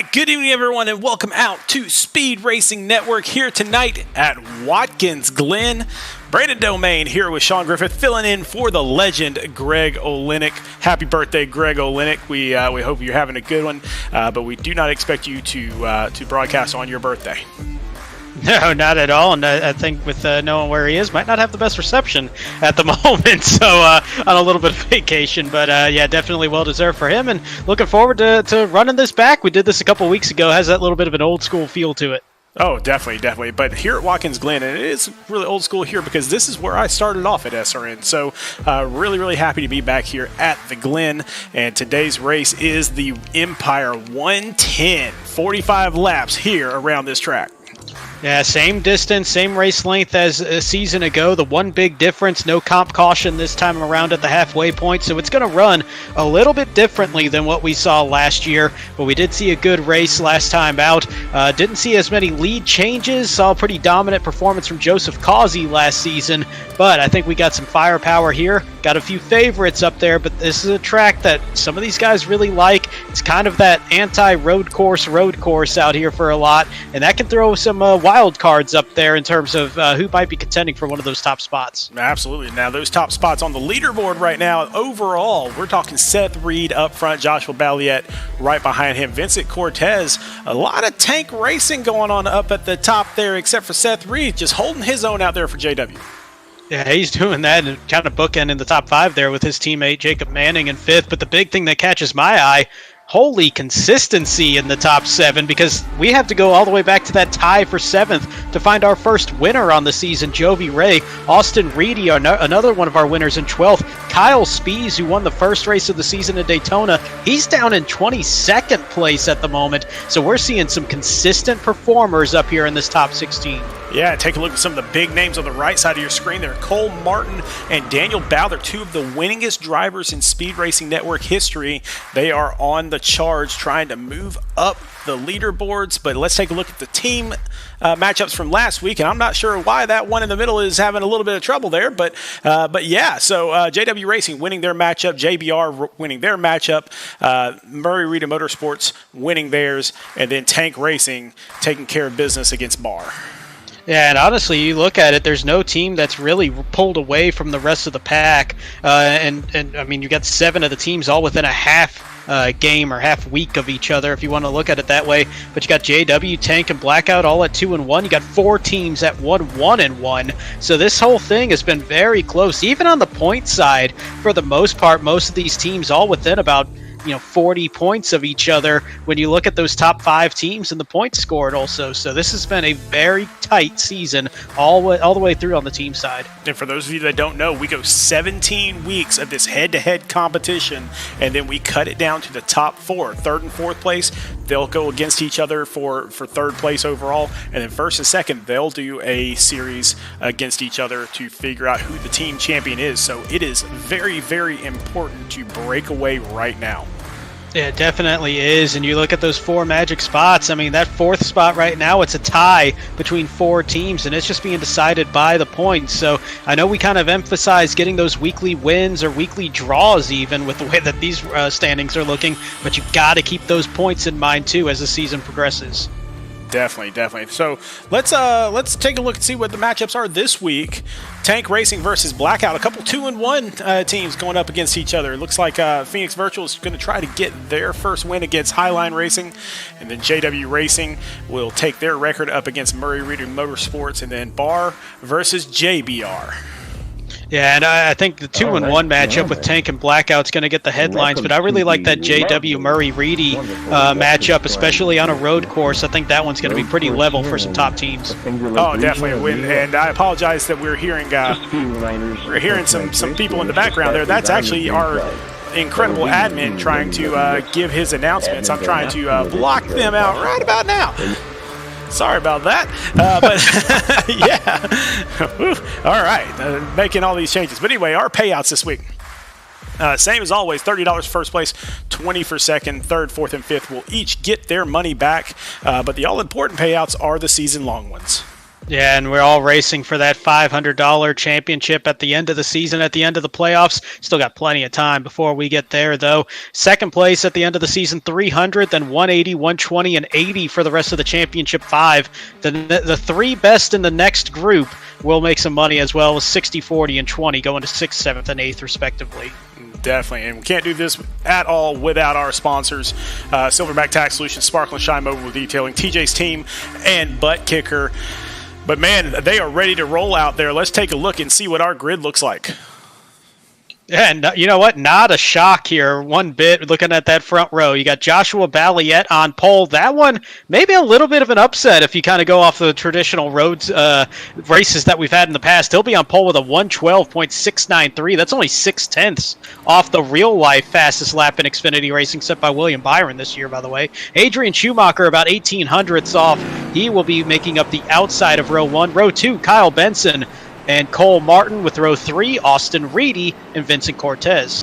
right, good evening, everyone, and welcome out to Speed Racing Network here tonight at Watkins, Glen. Brandon Domain here with Sean Griffith, filling in for the legend Greg Olenek. Happy birthday, Greg Olenek. We hope you're having a good one, but we do not expect you to broadcast on your birthday. No, not at all. And I think with knowing where he is, might not have the best reception at the moment. So on a little bit of vacation. But yeah, definitely well-deserved for him. And looking forward to running this back. We did this a couple weeks ago. Has that little bit of an old-school feel to it. Oh, definitely. But here at Watkins Glen, and it is really old school here because this is where I started off at SRN. So really happy to be back here at the Glen. And today's race is the Empire 110, 45 laps here around this track. Yeah, same distance, same race length as a season ago. The one big difference, no comp caution this time around at the halfway point. So it's going to run a little bit differently than what we saw last year. But we did see a good race last time out. Didn't see as many lead changes. Saw a pretty dominant performance from Joseph Causey last season. But I think we got some firepower here. Got a few favorites up there. But this is a track that some of these guys really like. It's kind of that anti-road course out here for a lot. And that can throw some wild cards up there in terms of who might be contending for one of those top spots. Absolutely. Now, those top spots on the leaderboard right now, overall, we're talking Seth Reed up front, Joshua Balliet right behind him, Vincent Cortez. A lot of tank racing going on up at the top there, except for Seth Reed, just holding his own out there for JW. Yeah, he's doing that and kind of bookend in the top five there with his teammate Jacob Manning in fifth. But the big thing that catches my eye, holy consistency in the top seven, because we have to go all the way back to that tie for seventh to find our first winner on the season, Jovi Ray. Austin Reedy, another one of our winners in 12th. Kyle Spees, who won the first race of the season in Daytona, he's down in 22nd place at the moment. So we're seeing some consistent performers up here in this top 16. Yeah, take a look at some of the big names on the right side of your screen there. Cole Martin and Daniel Bowther, two of the winningest drivers in Speed Racing Network history. They are on the charge trying to move up the leaderboards. But let's take a look at the team matchups from last week. And I'm not sure why that one in the middle is having a little bit of trouble there. But yeah, so JW Racing winning their matchup, JBR winning their matchup, Murray Rita Motorsports winning theirs, and then Tank Racing taking care of business against Barr. Yeah, and honestly, you look at it, there's no team that's really pulled away from the rest of the pack. And I mean, you got 7 of the teams all within a half game or half week of each other, if you want to look at it that way. But you got JW, Tank, and Blackout all at 2-1. You got 4 teams at 1-1-1. So this whole thing has been very close. Even on the point side, for the most part, most of these teams all within about 40 points of each other when you look at those top 5 teams and the points scored also. So this has been a very tight season all the way through on the team side. And for those of you that don't know, we go 17 weeks of this head-to-head competition, and then we cut it down to the top 4. Third and fourth place, they'll go against each other for third place overall, and then first and second, they'll do a series against each other to figure out who the team champion is. So it is very, very important to break away right now. Yeah, it definitely is. And you look at those 4 magic spots. I mean, that 4th spot right now, it's a tie between 4 teams, and it's just being decided by the points. So I know we kind of emphasize getting those weekly wins or weekly draws even with the way that these standings are looking, but you've got to keep those points in mind too as the season progresses. Definitely. So let's take a look and see what the matchups are this week. Tank Racing versus Blackout. A couple 2-1 teams going up against each other. It looks like Phoenix Virtual is going to try to get their first win against Highline Racing, and then JW Racing will take their record up against Murray Reader Motorsports, and then Barr versus JBR. Yeah, and I think the 2-1 matchup with Tank and Blackout's going to get the headlines, but I really like that JW Murray Reedy matchup, especially on a road course. I think that one's going to be pretty level for some top teams. Oh, definitely a win. And I apologize that we're hearing some people in the background there. That's actually our incredible admin trying to give his announcements. I'm trying to block them out right about now. Sorry about that, but yeah. All right, making all these changes. But anyway, our payouts this week. Same as always, $30 first place, $20 for second, third, fourth, and fifth will each get their money back. But the all-important payouts are the season-long ones. Yeah, and we're all racing for that $500 championship at the end of the season, at the end of the playoffs. Still got plenty of time before we get there, though. Second place at the end of the season, 300, then 180, 120, and 80 for the rest of the championship 5. The three best in the next group will make some money as well, 60, 40, and 20, going to 6th, 7th, and 8th, respectively. Definitely, and we can't do this at all without our sponsors, Silverback Tax Solutions, Sparkle and Shine Mobile Detailing, TJ's Team, and Butt Kicker. But man, they are ready to roll out there. Let's take a look and see what our grid looks like. Yeah, and you know what? Not a shock here one bit looking at that front row. You got Joshua Balliet on pole. That one, maybe a little bit of an upset if you kind of go off the traditional roads races that we've had in the past. He'll be on pole with a 112.693. That's only 6/10 off the real-life fastest lap in Xfinity racing set by William Byron this year, by the way. Adrian Schumacher about 1800ths off. He will be making up the outside of row 1. Row 2, Kyle Benson and Cole Martin with row 3, Austin Reedy and Vincent Cortez.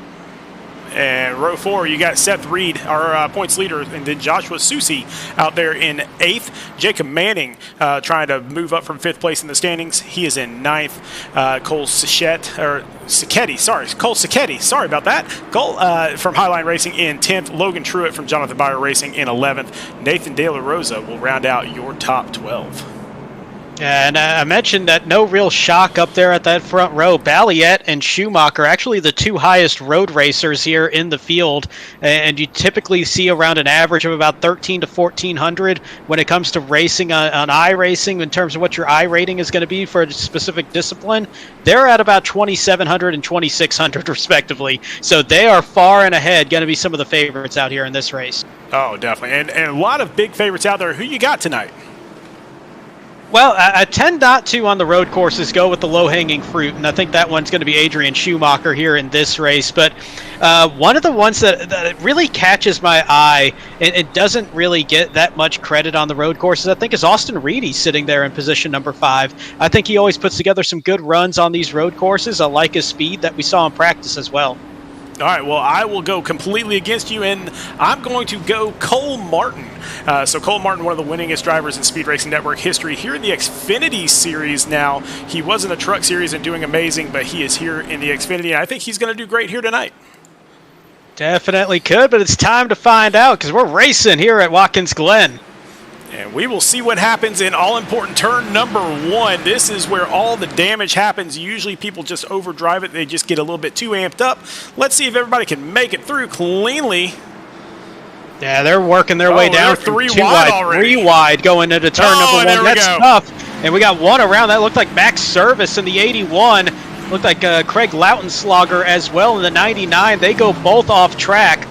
And row 4, you got Seth Reed, our points leader, and then Joshua Susi out there in 8th. Jacob Manning trying to move up from 5th place in the standings. He is in 9th. Cole Sacchetti, sorry about that. Cole from Highline Racing in 10th. Logan Truitt from Jonathan Byer Racing in 11th. Nathan De La Rosa will round out your top 12. And I mentioned that no real shock up there at that front row. Balliet and Schumacher, actually the two highest road racers here in the field. And you typically see around an average of about 13 to 1400 when it comes to racing on iRacing in terms of what your I rating is going to be for a specific discipline. They're at about 2700 and 2600 respectively. So they are far and ahead, going to be some of the favorites out here in this race. Oh, definitely. And a lot of big favorites out there. Who you got tonight? Well, I tend not to on the road courses go with the low-hanging fruit, and I think that one's going to be Adrian Schumacher here in this race. But one of the ones that really catches my eye and it doesn't really get that much credit on the road courses, I think, is Austin Reedy sitting there in position number 5. I think he always puts together some good runs on these road courses. I like his speed that we saw in practice as well. All right, well, I will go completely against you, and I'm going to go Cole Martin. So Cole Martin, one of the winningest drivers in Speed Racing Network history, here in the Xfinity Series now. He was in the Truck Series and doing amazing, but he is here in the Xfinity, and I think he's going to do great here tonight. Definitely could, but it's time to find out because we're racing here at Watkins Glen. And we will see what happens in all-important turn number 1. This is where all the damage happens. Usually people just overdrive it. They just get a little bit too amped up. Let's see if everybody can make it through cleanly. Yeah, they're working their way down from 2 wide already. 3 wide going into turn number 1. That's tough. And we got one around. That looked like Max Service in the 81. Looked like Craig Lautenslager as well in the 99. They go both off track.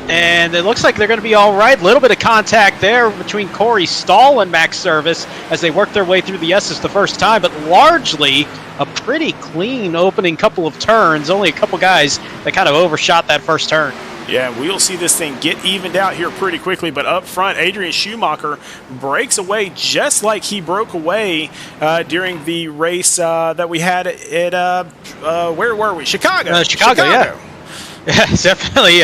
And it looks like they're going to be all right. A little bit of contact there between Corey Stahl and Max Service as they work their way through the S's the first time, but largely a pretty clean opening couple of turns. Only a couple guys that kind of overshot that first turn. Yeah, we'll see this thing get evened out here pretty quickly, but up front, Adrian Schumacher breaks away just like he broke away during the race that we had at, where were we? Chicago. Chicago, yeah. Yeah, definitely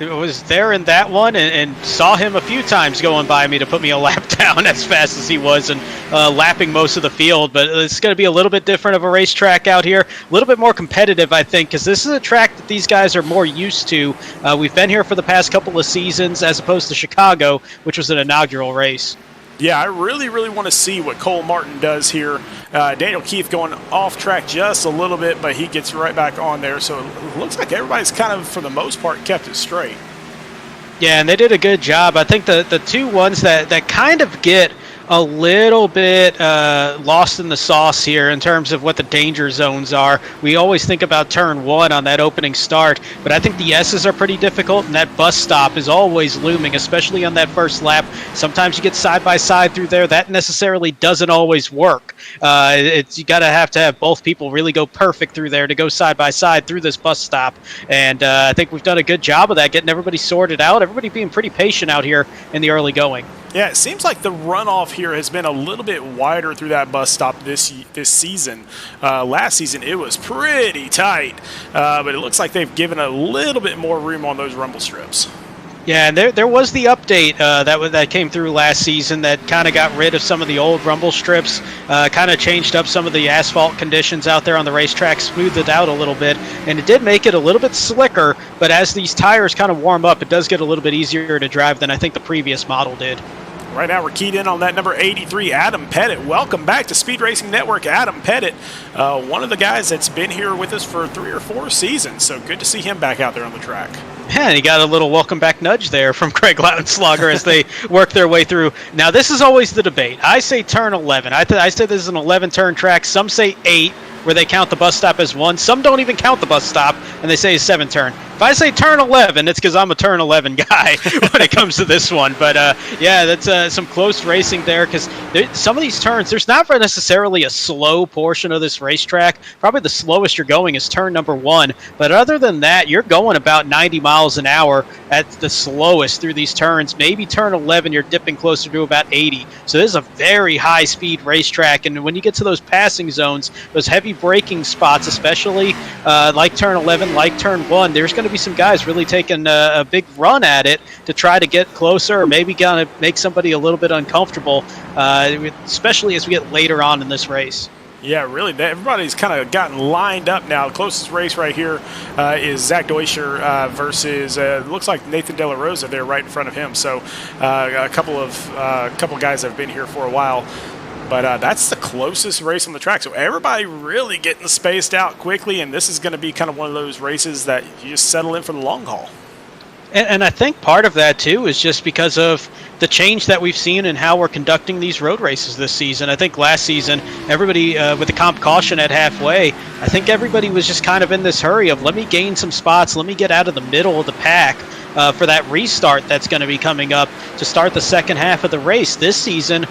was there in that one and saw him a few times going by me to put me a lap down as fast as he was and lapping most of the field. But it's going to be a little bit different of a racetrack out here, a little bit more competitive, I think, because this is a track that these guys are more used to. We've been here for the past couple of seasons as opposed to Chicago, which was an inaugural race. Yeah, I really, really want to see what Cole Martin does here. Daniel Keith going off track just a little bit, but he gets right back on there. So it looks like everybody's kind of, for the most part, kept it straight. Yeah, and they did a good job. I think the two ones that kind of get a little bit lost in the sauce here in terms of what the danger zones are. We always think about turn 1 on that opening start, but I think the S's are pretty difficult, and that bus stop is always looming, especially on that first lap. Sometimes you get side by side through there. That necessarily doesn't always work. You got to have both people really go perfect through there to go side by side through this bus stop, and I think we've done a good job of that, getting everybody sorted out, everybody being pretty patient out here in the early going. Yeah, it seems like the runoff here has been a little bit wider through that bus stop this season. Last season, it was pretty tight, but it looks like they've given a little bit more room on those rumble strips. Yeah, and there was the update that came through last season that kind of got rid of some of the old rumble strips, kind of changed up some of the asphalt conditions out there on the racetrack, smoothed it out a little bit, and it did make it a little bit slicker, but as these tires kind of warm up, it does get a little bit easier to drive than I think the previous model did. Right now we're keyed in on that number 83, Adam Pettit. Welcome back to Speed Racing Network, Adam Pettit. One of the guys that's been here with us for 3 or 4 seasons, so good to see him back out there on the track. Yeah, and he got a little welcome back nudge there from Craig Lautenschlager as they work their way through. Now, this is always the debate. I say turn 11. I say this is an 11-turn track. Some say 8, where they count the bus stop as 1. Some don't even count the bus stop, and they say it's 7-turn. If I say turn 11, it's because I'm a turn 11 guy when it comes to this one. But, yeah, that's some close racing there because some of these turns, there's not necessarily a slow portion of this racetrack. Probably the slowest you're going is turn number 1. But other than that, you're going about 90 miles an hour at the slowest through these turns. Maybe turn 11, you're dipping closer to about 80. So this is a very high-speed racetrack. And when you get to those passing zones, those heavy braking spots, especially like turn 11, like turn 1, there's going to be some guys really taking a big run at it to try to get closer or maybe going to make somebody a little bit uncomfortable, especially as we get later on in this race. Yeah, really. Everybody's kind of gotten lined up now. The closest race right here is Zach Deutscher versus looks like Nathan De La Rosa there right in front of him. So a couple guys have been here for a while. But that's the closest race on the track. So everybody really getting spaced out quickly, and this is going to be kind of one of those races that you just settle in for the long haul. And I think part of that, too, is just because of the change that we've seen in how we're conducting these road races this season. I think last season, everybody, with the comp caution at halfway, I think everybody was just kind of in this hurry of let me gain some spots, let me get out of the middle of the pack for that restart that's going to be coming up to start the second half of the race. This season,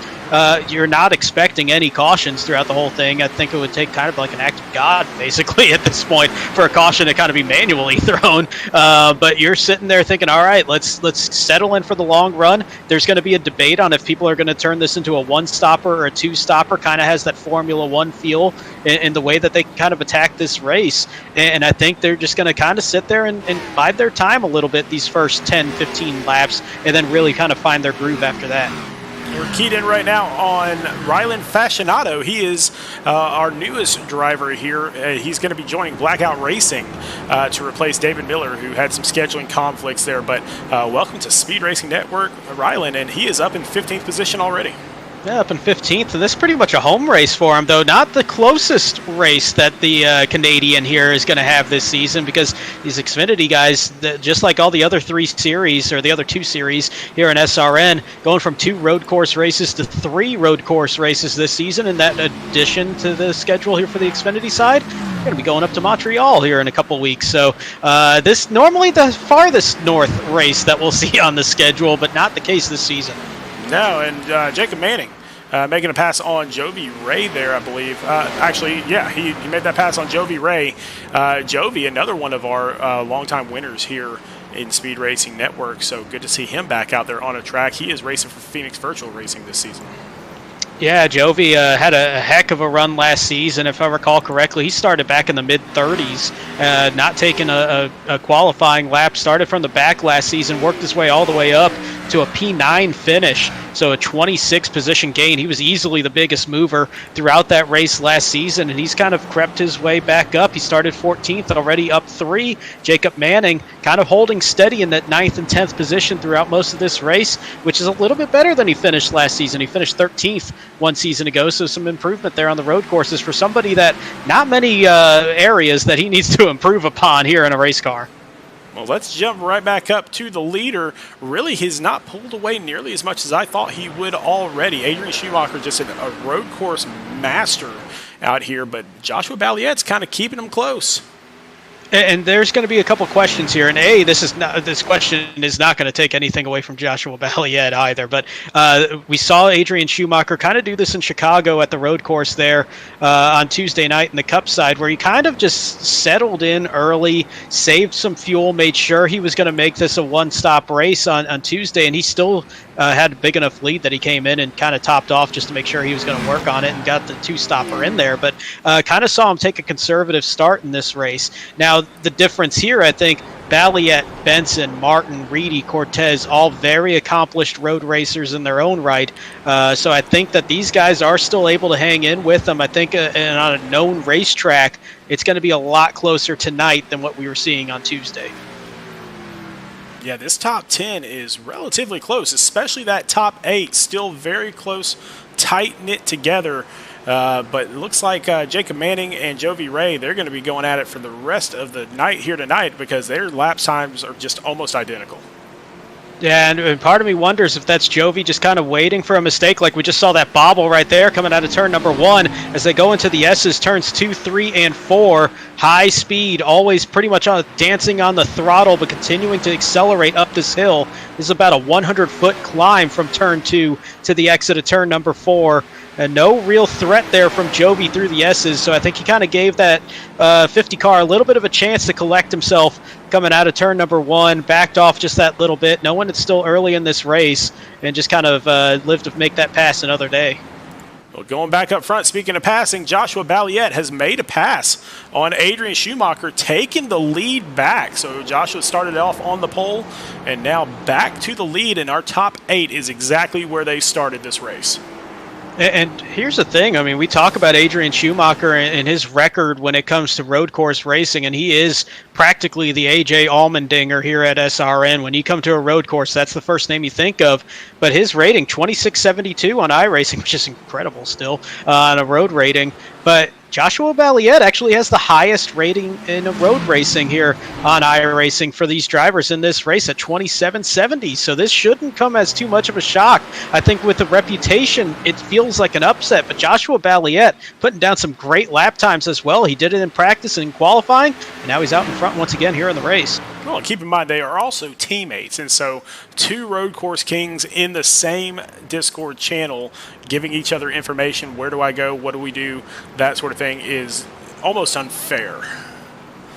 you're not expecting any cautions throughout the whole thing. I think it would take kind of like an act of God, basically, at this point, for a caution to kind of be manually thrown. But you're sitting there thinking, all right, let's settle in for the long run. There's going to be a debate on if people are going to turn this into a one-stopper or a two-stopper. Kind of has that Formula One feel in the way that they kind of attack this race. And I think they're just going to kind of sit there and bide their time a little bit these first 10, 15 laps, and then really kind of find their groove after that. We're keyed in right now on Rylan Fascinato. He is our newest driver here. He's going to be joining Blackout Racing to replace David Miller, who had some scheduling conflicts there. But welcome to Speed Racing Network, Rylan, and he is up in 15th position already. Yeah, up in 15th, and this is pretty much a home race for him, though not the closest race that the Canadian here is going to have this season, because these Xfinity guys, just like all the other 3 series, or the other 2 series here in SRN, going from 2 road course races to 3 road course races this season, and that addition to the schedule here for the Xfinity side, we're going to be going up to Montreal here in a couple weeks. So this normally the farthest north race that we'll see on the schedule, but not the case this season. No, and Jacob Manning making a pass on Jovi Ray there, I believe. Actually, yeah, he made that pass on Jovi Ray. Jovi, another one of our longtime winners here in Speed Racing Network, so good to see him back out there on a track. He is racing for Phoenix Virtual Racing this season. Yeah, Jovi had a heck of a run last season. If I recall correctly, he started back in the mid-30s, not taking a qualifying lap, started from the back last season, worked his way all the way up to a P9 finish, so a 26 position gain. He was easily the biggest mover throughout that race last season, and he's kind of crept his way back up. He started 14th, already up 3. Jacob Manning kind of holding steady in that 9th and 10th position throughout most of this race, which is a little bit better than he finished last season. He finished 13th one season ago, so some improvement there on the road courses for somebody that not many areas that he needs to improve upon here in a race car. Well, let's jump right back up to the leader. Really, he's not pulled away nearly as much as I thought he would already. Adrian Schumacher just a road course master out here, but Joshua Balliette's kind of keeping him close. And there's going to be a couple questions here, and this question is not going to take anything away from Joshua Balliette either. But we saw Adrian Schumacher kind of do this in Chicago at the road course there on Tuesday night in the Cup side, where he kind of just settled in early, saved some fuel, made sure he was going to make this a one-stop race on Tuesday, and he still had a big enough lead that he came in and kind of topped off just to make sure he was going to work on it and got the 2-stopper in there. But kind of saw him take a conservative start in this race. Now, the difference here, I think, Balliet, Benson, Martin, Reedy, Cortez, all very accomplished road racers in their own right. So I think that these guys are still able to hang in with them. I think and on a known racetrack, it's going to be a lot closer tonight than what we were seeing on Tuesday. Yeah, this top 10 is relatively close, especially that top 8, still very close, tight-knit together. But it looks like Jacob Manning and Jovi Ray, they're going to be going at it for the rest of the night here tonight because their lap times are just almost identical. Yeah, and part of me wonders if that's Jovi just kind of waiting for a mistake. Like we just saw that bobble right there coming out of turn number 1 as they go into the S's, turns 2, 3, and 4. High speed, always pretty much dancing on the throttle, but continuing to accelerate up this hill. This is about a 100-foot climb from turn 2 to the exit of turn number 4. And no real threat there from Jovi through the S's, so I think he kind of gave that 50 car a little bit of a chance to collect himself coming out of turn number 1, backed off just that little bit, knowing it's still early in this race, and just kind of lived to make that pass another day. Well, going back up front, speaking of passing, Joshua Balliet has made a pass on Adrian Schumacher, taking the lead back. So Joshua started off on the pole and now back to the lead, and our top 8 is exactly where they started this race. And here's the thing. I mean, we talk about Adrian Schumacher and his record when it comes to road course racing, and he is practically the A.J. Allmendinger here at SRN. When you come to a road course, that's the first name you think of. But his rating, 2672 on iRacing, which is incredible still on a road rating. But Joshua Balliet actually has the highest rating in road racing here on iRacing for these drivers in this race at 2770. So this shouldn't come as too much of a shock. I think with the reputation, it feels like an upset. But Joshua Balliet putting down some great lap times as well. He did it in practice and in qualifying, and now he's out in front once again here in the race. Well, keep in mind, they are also teammates, and so 2 road course kings in the same Discord channel giving each other information. Where do I go? What do we do? That sort of thing is almost unfair.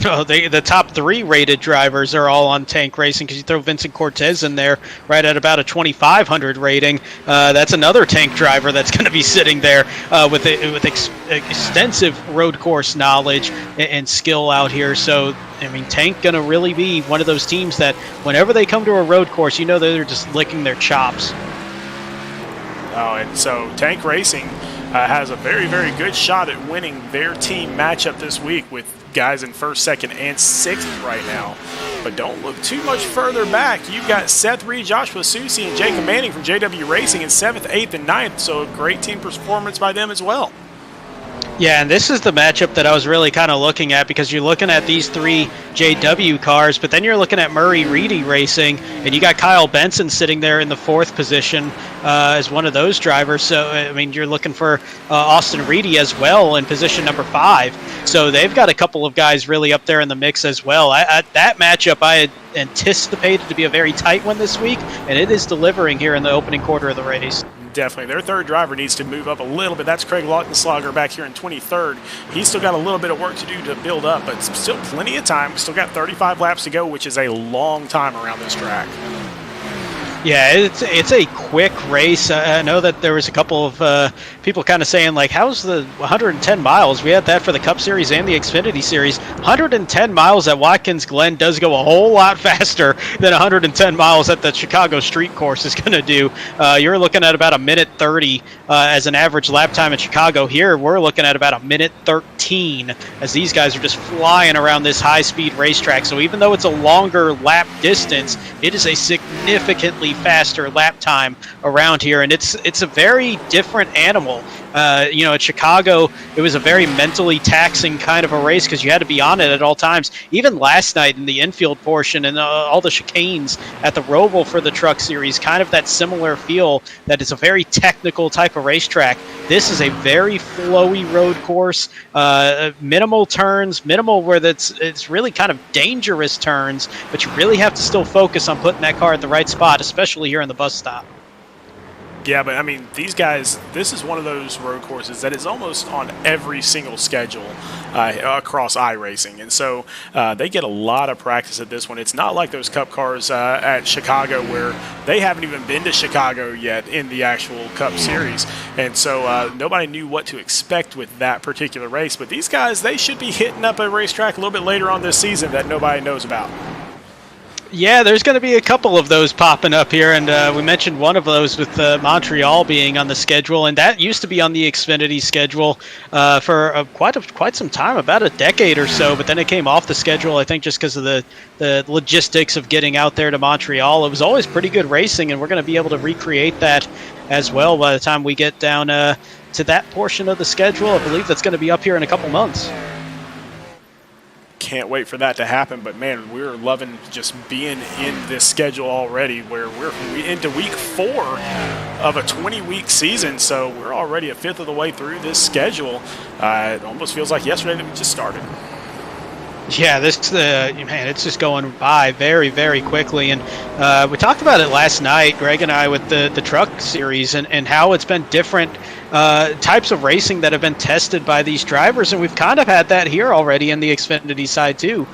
Oh, the top 3 rated drivers are all on Tank Racing because you throw Vincent Cortez in there right at about a 2,500 rating. That's another Tank driver that's going to be sitting there with extensive road course knowledge and skill out here. So, I mean, Tank going to really be one of those teams that whenever they come to a road course, you know they're just licking their chops. Oh, and so Tank Racing has a very, very good shot at winning their team matchup this week with guys in 1st, 2nd, and 6th right now. But don't look too much further back. You've got Seth Reed, Joshua Susi, and Jacob Manning from JW Racing in 7th, 8th, and 9th. So a great team performance by them as well. Yeah, and this is the matchup that I was really kind of looking at because you're looking at these 3 JW cars, but then you're looking at Murray Reedy Racing, and you got Kyle Benson sitting there in the 4th position as one of those drivers. So, I mean, you're looking for Austin Reedy as well in position number 5. So they've got a couple of guys really up there in the mix as well. That matchup I had anticipated to be a very tight one this week, and it is delivering here in the opening quarter of the race. Definitely. Their 3rd driver needs to move up a little bit. That's Craig Lautenschlager back here in 23rd. He's still got a little bit of work to do to build up, but still plenty of time. Still got 35 laps to go, which is a long time around this track. Yeah, it's a quick race. I know that there was a couple of people kind of saying, like, how's the 110 miles? We had that for the Cup Series and the Xfinity Series. 110 miles at Watkins Glen does go a whole lot faster than 110 miles at the Chicago Street Course is going to do. You're looking at about a minute 30 as an average lap time in Chicago. Here, we're looking at about a minute 13 as these guys are just flying around this high-speed racetrack. So even though it's a longer lap distance, it is a significantly faster lap time around here, and it's a very different animal. At Chicago, it was a very mentally taxing kind of a race because you had to be on it at all times. Even last night in the infield portion and all the chicanes at the Roval for the Truck Series, kind of that similar feel that it's a very technical type of racetrack. This is a very flowy road course, minimal turns, minimal where it's really kind of dangerous turns, but you really have to still focus on putting that car at the right spot, especially here in the bus stop. Yeah, but I mean, these guys, this is one of those road courses that is almost on every single schedule across iRacing. And so they get a lot of practice at this one. It's not like those Cup cars at Chicago where they haven't even been to Chicago yet in the actual Cup Series. And so nobody knew what to expect with that particular race. But these guys, they should be hitting up a racetrack a little bit later on this season that nobody knows about. Yeah, there's going to be a couple of those popping up here, and we mentioned one of those with Montreal being on the schedule, and that used to be on the Xfinity schedule for quite some time, about a decade or so, but then it came off the schedule, I think just because of the logistics of getting out there to Montreal. It was always pretty good racing, and we're going to be able to recreate that as well by the time we get down to that portion of the schedule. I believe that's going to be up here in a couple months. Can't wait for that to happen, but man, we're loving just being in this schedule already, where we're into week 4 of a 20-week season, so we're already a fifth of the way through this schedule. It almost feels like yesterday that we just started. Yeah, man, it's just going by very, very quickly. And we talked about it last night, Greg and I, with the truck series and how it's been different types of racing that have been tested by these drivers. And we've kind of had that here already in the Xfinity side, too.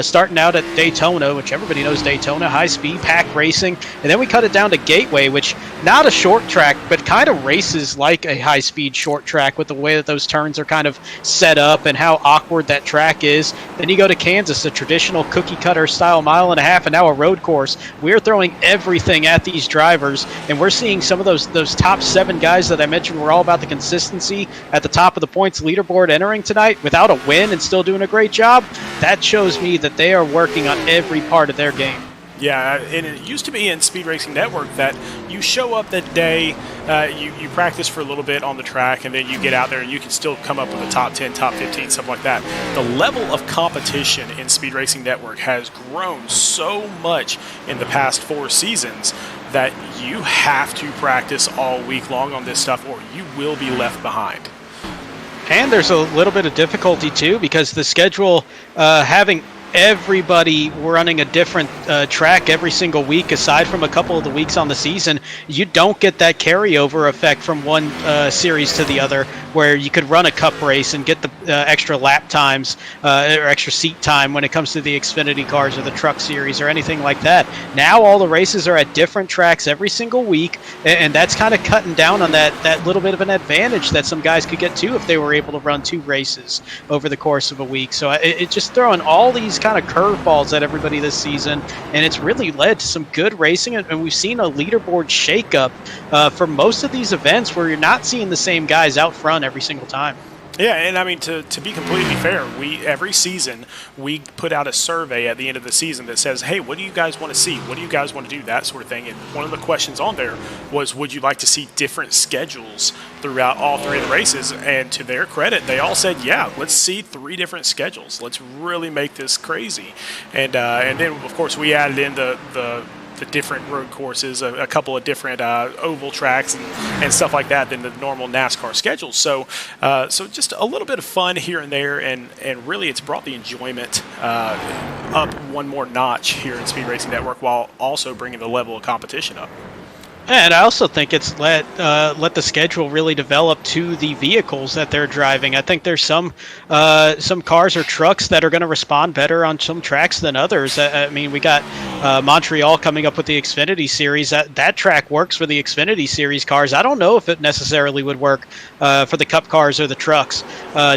Starting out at Daytona, which everybody knows Daytona, high-speed pack racing, and then we cut it down to Gateway, which not a short track, but kind of races like a high-speed short track with the way that those turns are kind of set up and how awkward that track is. Then you go to Kansas, a traditional cookie-cutter style mile-and-a-half, and now a road course. We're throwing everything at these drivers, and we're seeing some of those top 7 guys that I mentioned were all about the consistency at the top of the points leaderboard entering tonight without a win and still doing a great job. That shows me that they are working on every part of their game. Yeah, and it used to be in Speed Racing Network that you show up that day, you practice for a little bit on the track, and then you get out there and you can still come up with a top 10, top 15, stuff like that. The level of competition in Speed Racing Network has grown so much in the past 4 seasons that you have to practice all week long on this stuff or you will be left behind. And there's a little bit of difficulty, too, because the schedule having everybody running a different track every single week, aside from a couple of the weeks on the season, you don't get that carryover effect from one series to the other, where you could run a cup race and get the extra lap times or extra seat time when it comes to the Xfinity cars or the truck series or anything like that. Now all the races are at different tracks every single week, and that's kind of cutting down on that little bit of an advantage that some guys could get to if they were able to run 2 races over the course of a week. So it's just throwing all these kind of curveballs at everybody this season, and it's really led to some good racing, and we've seen a leaderboard shakeup for most of these events where you're not seeing the same guys out front every single time. Yeah, and I mean, to be completely fair, every season we put out a survey at the end of the season that says, hey, what do you guys want to see? What do you guys want to do? That sort of thing. And one of the questions on there was, would you like to see different schedules throughout all 3 of the races? And to their credit, they all said, yeah, let's see 3 different schedules. Let's really make this crazy. And then, of course, we added in the different road courses, a couple of different oval tracks and stuff like that than the normal NASCAR schedule. So just a little bit of fun here and there, and really it's brought the enjoyment up one more notch here in Speed Racing Network, while also bringing the level of competition up. And I also think it's let the schedule really develop to the vehicles that they're driving. I think there's some cars or trucks that are going to respond better on some tracks than others. I mean, we got Montreal coming up with the Xfinity Series. That track works for the Xfinity Series cars. I don't know if it necessarily would work for the Cup cars or the trucks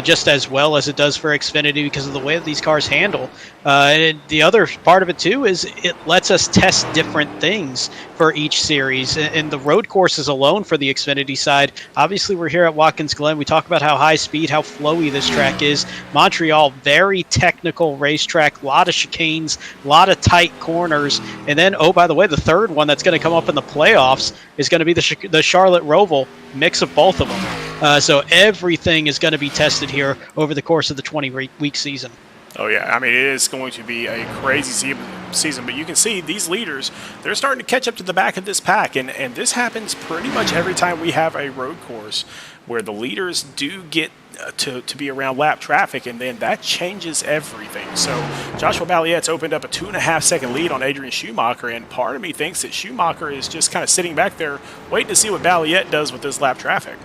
just as well as it does for Xfinity because of the way that these cars handle. And the other part of it, too, is it lets us test different things for each series. And the road courses alone for the Xfinity side, obviously we're here at Watkins Glen. We talk about how high speed, how flowy this track is. Montreal, very technical racetrack, a lot of chicanes, a lot of tight corners. And then, oh, by the way, the third one that's going to come up in the playoffs is going to be the Charlotte Roval, mix of both of them. So everything is going to be tested here over the course of the 20-week season. Oh, yeah. I mean, it is going to be a crazy season, but you can see these leaders, they're starting to catch up to the back of this pack, and this happens pretty much every time we have a road course where the leaders do get to be around lap traffic, and then that changes everything. So Joshua Balliette's opened up a 2.5-second lead on Adrian Schumacher, and part of me thinks that Schumacher is just kind of sitting back there waiting to see what Balliette does with this lap traffic.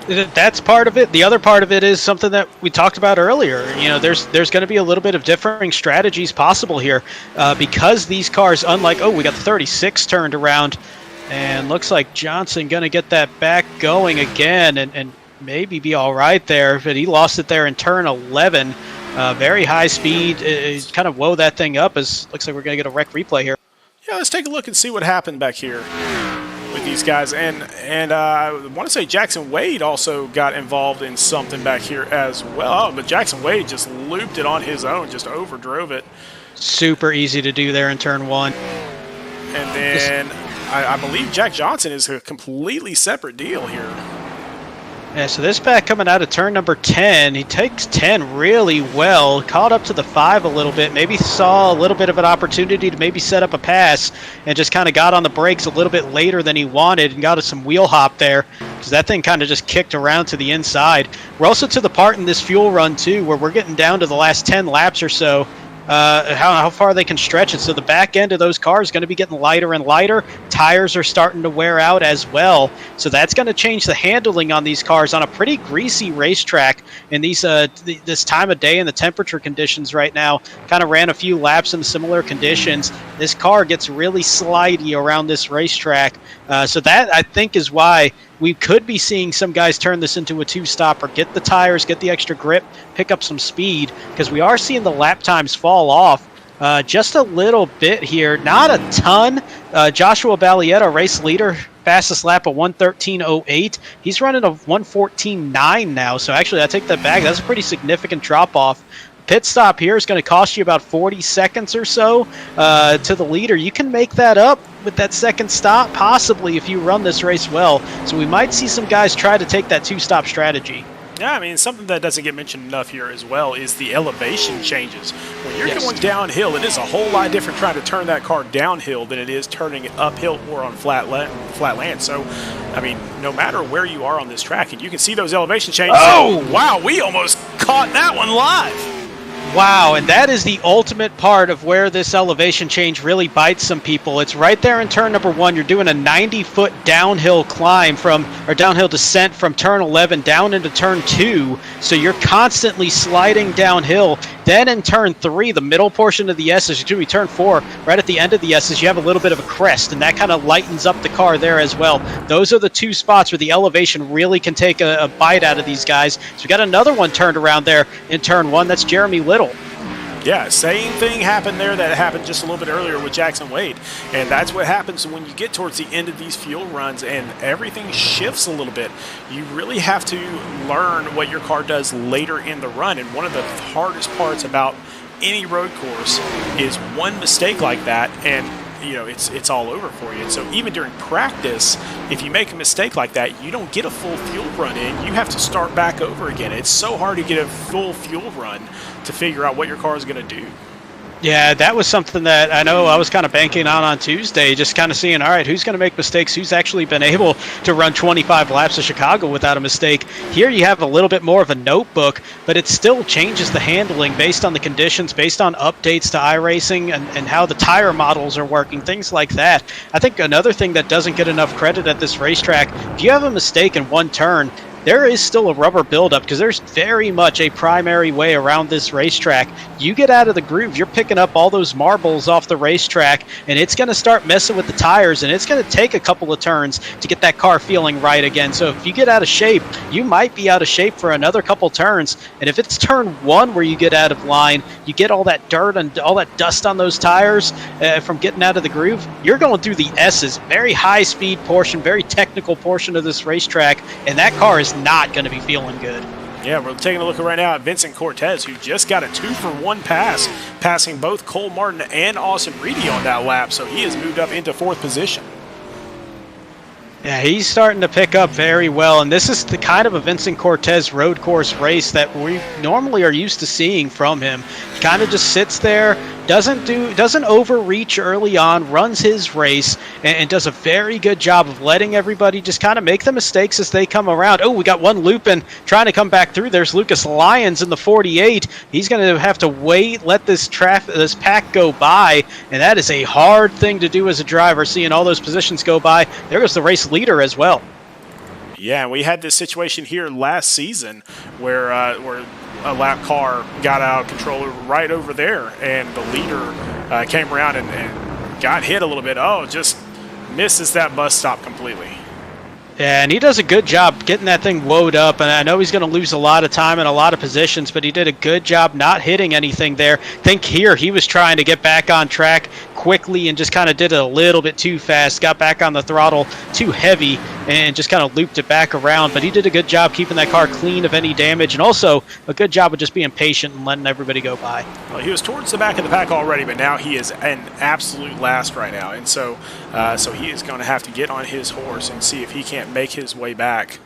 That's part of it. The other part of it is something that we talked about earlier. You know, there's going to be a little bit of differing strategies possible here because these cars, unlike, we got the 36 turned around, and looks like Johnson going to get that back going again and maybe be all right there, but he lost it there in turn 11. Very high speed. Kind of woe that thing up. As looks like we're going to get a wreck replay here. Yeah, let's take a look and see what happened back here with these guys. And I want to say Jackson Wade also got involved in something back here as well. Oh, but Jackson Wade just looped it on his own, just overdrove it. Super easy to do there in turn 1. And then I believe Jack Johnson is a completely separate deal here. Yeah, so this back coming out of turn number 10, he takes 10 really well, caught up to the 5 a little bit, maybe saw a little bit of an opportunity to maybe set up a pass, and just kind of got on the brakes a little bit later than he wanted and got some wheel hop there, because that thing kind of just kicked around to the inside. We're also to the part in this fuel run, too, where we're getting down to the last 10 laps or so, how far they can stretch it. So the back end of those cars is going to be getting lighter and lighter. Tires are starting to wear out as well. So that's going to change the handling on these cars on a pretty greasy racetrack in these this time of day and the temperature conditions right now. Kind of ran a few laps in similar conditions. This car gets really slidey around this racetrack. So that, I think, is why we could be seeing some guys turn this into a two-stopper, get the tires, get the extra grip, pick up some speed, because we are seeing the lap times fall off just a little bit here. Not a ton. Joshua Ballietta, race leader, fastest lap of 1:13.08. He's running a 1:14.9 now, so actually I take that back. That's a pretty significant drop-off. Pit stop here is going to cost you about 40 seconds or so to the leader. You can make that up with that second stop, possibly, if you run this race well. So we might see some guys try to take that two-stop strategy. Yeah, I mean, something that doesn't get mentioned enough here as well is the elevation changes. When you're going downhill, it is a whole lot different trying to turn that car downhill than it is turning it uphill or on flat land. So, I mean, no matter where you are on this track, and you can see those elevation changes. Oh, wow, we almost caught that one live. Wow, and that is the ultimate part of where this elevation change really bites some people. It's right there in turn number 1. You're doing a 90-foot downhill climb downhill descent from turn 11 down into turn 2. So you're constantly sliding downhill. Then in turn 3, the middle portion of the S's, excuse me, turn 4, right at the end of the S's, you have a little bit of a crest, and that kind of lightens up the car there as well. Those are the two spots where the elevation really can take a bite out of these guys. So we got another one turned around there in turn 1. That's Jeremy Little. Yeah, same thing happened there that happened just a little bit earlier with Jackson Wade. And that's what happens when you get towards the end of these fuel runs and everything shifts a little bit. You really have to learn what your car does later in the run. And one of the hardest parts about any road course is one mistake like that, and you know it's all over for you. And so even during practice, if you make a mistake like that, you don't get a full fuel run in. You have to start back over again. It's so hard to get a full fuel run to figure out what your car is going to do. Yeah, that was something that I know I was kind of banking on Tuesday, just kind of seeing, all right, who's going to make mistakes, who's actually been able to run 25 laps of Chicago without a mistake. Here you have a little bit more of a notebook, but it still changes the handling based on the conditions, based on updates to iRacing and how the tire models are working, things like that. I think another thing that doesn't get enough credit at this racetrack, if you have a mistake in one turn, there is still a rubber buildup because there's very much a primary way around this racetrack. You get out of the groove, you're picking up all those marbles off the racetrack, and it's going to start messing with the tires, and it's going to take a couple of turns to get that car feeling right again. So if you get out of shape, you might be out of shape for another couple turns, and if it's turn 1 where you get out of line, you get all that dirt and all that dust on those tires from getting out of the groove, you're going through the S's. Very high-speed portion, very technical portion of this racetrack, and that car is not going to be feeling good. Yeah, we're taking a look right now at Vincent Cortez, who just got a 2-for-1 pass, passing both Cole Martin and Austin Reedy on that lap, so he has moved up into 4th position. Yeah, he's starting to pick up very well, and this is the kind of a Vincent Cortez road course race that we normally are used to seeing from him. He kind of just sits there, doesn't overreach early on, runs his race, and does a very good job of letting everybody just kind of make the mistakes as they come around. Oh, we got one looping, trying to come back through. There's Lucas Lyons in the 48. He's going to have to wait, let this pack go by, and that is a hard thing to do as a driver, seeing all those positions go by. There goes the race leader as well. Yeah, we had this situation here last season where a lap car got out of control right over there, and the leader came around and got hit a little bit. Oh, just misses that bus stop completely. And he does a good job getting that thing woed up, and I know he's going to lose a lot of time in a lot of positions, but he did a good job not hitting anything there. Think here, he was trying to get back on track quickly and just kind of did it a little bit too fast, got back on the throttle too heavy, and just kind of looped it back around. But he did a good job keeping that car clean of any damage, and also a good job of just being patient and letting everybody go by. Well, he was towards the back of the pack already, but now he is an absolute last right now, and so he is going to have to get on his horse and see if he can't make his way back.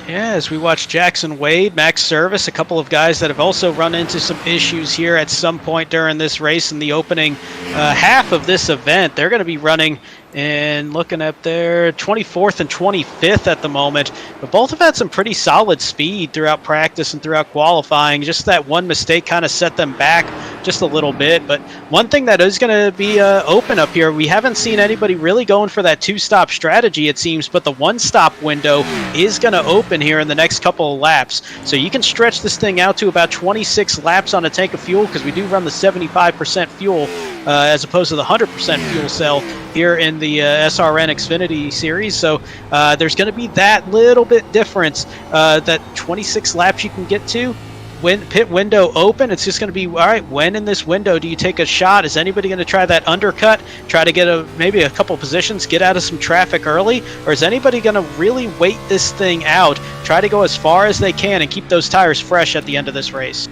Yeah, as we watch Jackson Wade, Max Service, a couple of guys that have also run into some issues here at some point during this race in the opening half of this event. They're going to be running and looking at their 24th and 25th at the moment. But both have had some pretty solid speed throughout practice and throughout qualifying. Just that one mistake kind of set them back just a little bit. But one thing that is going to be open up here, we haven't seen anybody really going for that two-stop strategy, it seems, but the one-stop window is going to open here in the next couple of laps. So you can stretch this thing out to about 26 laps on a tank of fuel, because we do run the 75% fuel as opposed to the 100% fuel cell here in the SRN Xfinity series. So there's going to be that little bit difference, that 26 laps you can get to. When pit window open, it's just going to be, all right, when in this window do you take a shot? Is anybody going to try that undercut, try to get maybe a couple positions, get out of some traffic early? Or is anybody going to really wait this thing out, try to go as far as they can and keep those tires fresh at the end of this race?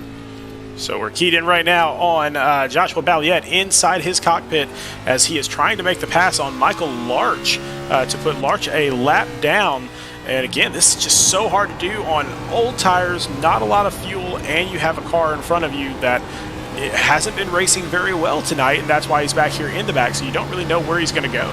So we're keyed in right now on Joshua Balliet inside his cockpit as he is trying to make the pass on Michael Larch to put Larch a lap down. And again, this is just so hard to do on old tires, not a lot of fuel, and you have a car in front of you that it hasn't been racing very well tonight, and that's why he's back here in the back, so you don't really know where he's going to go.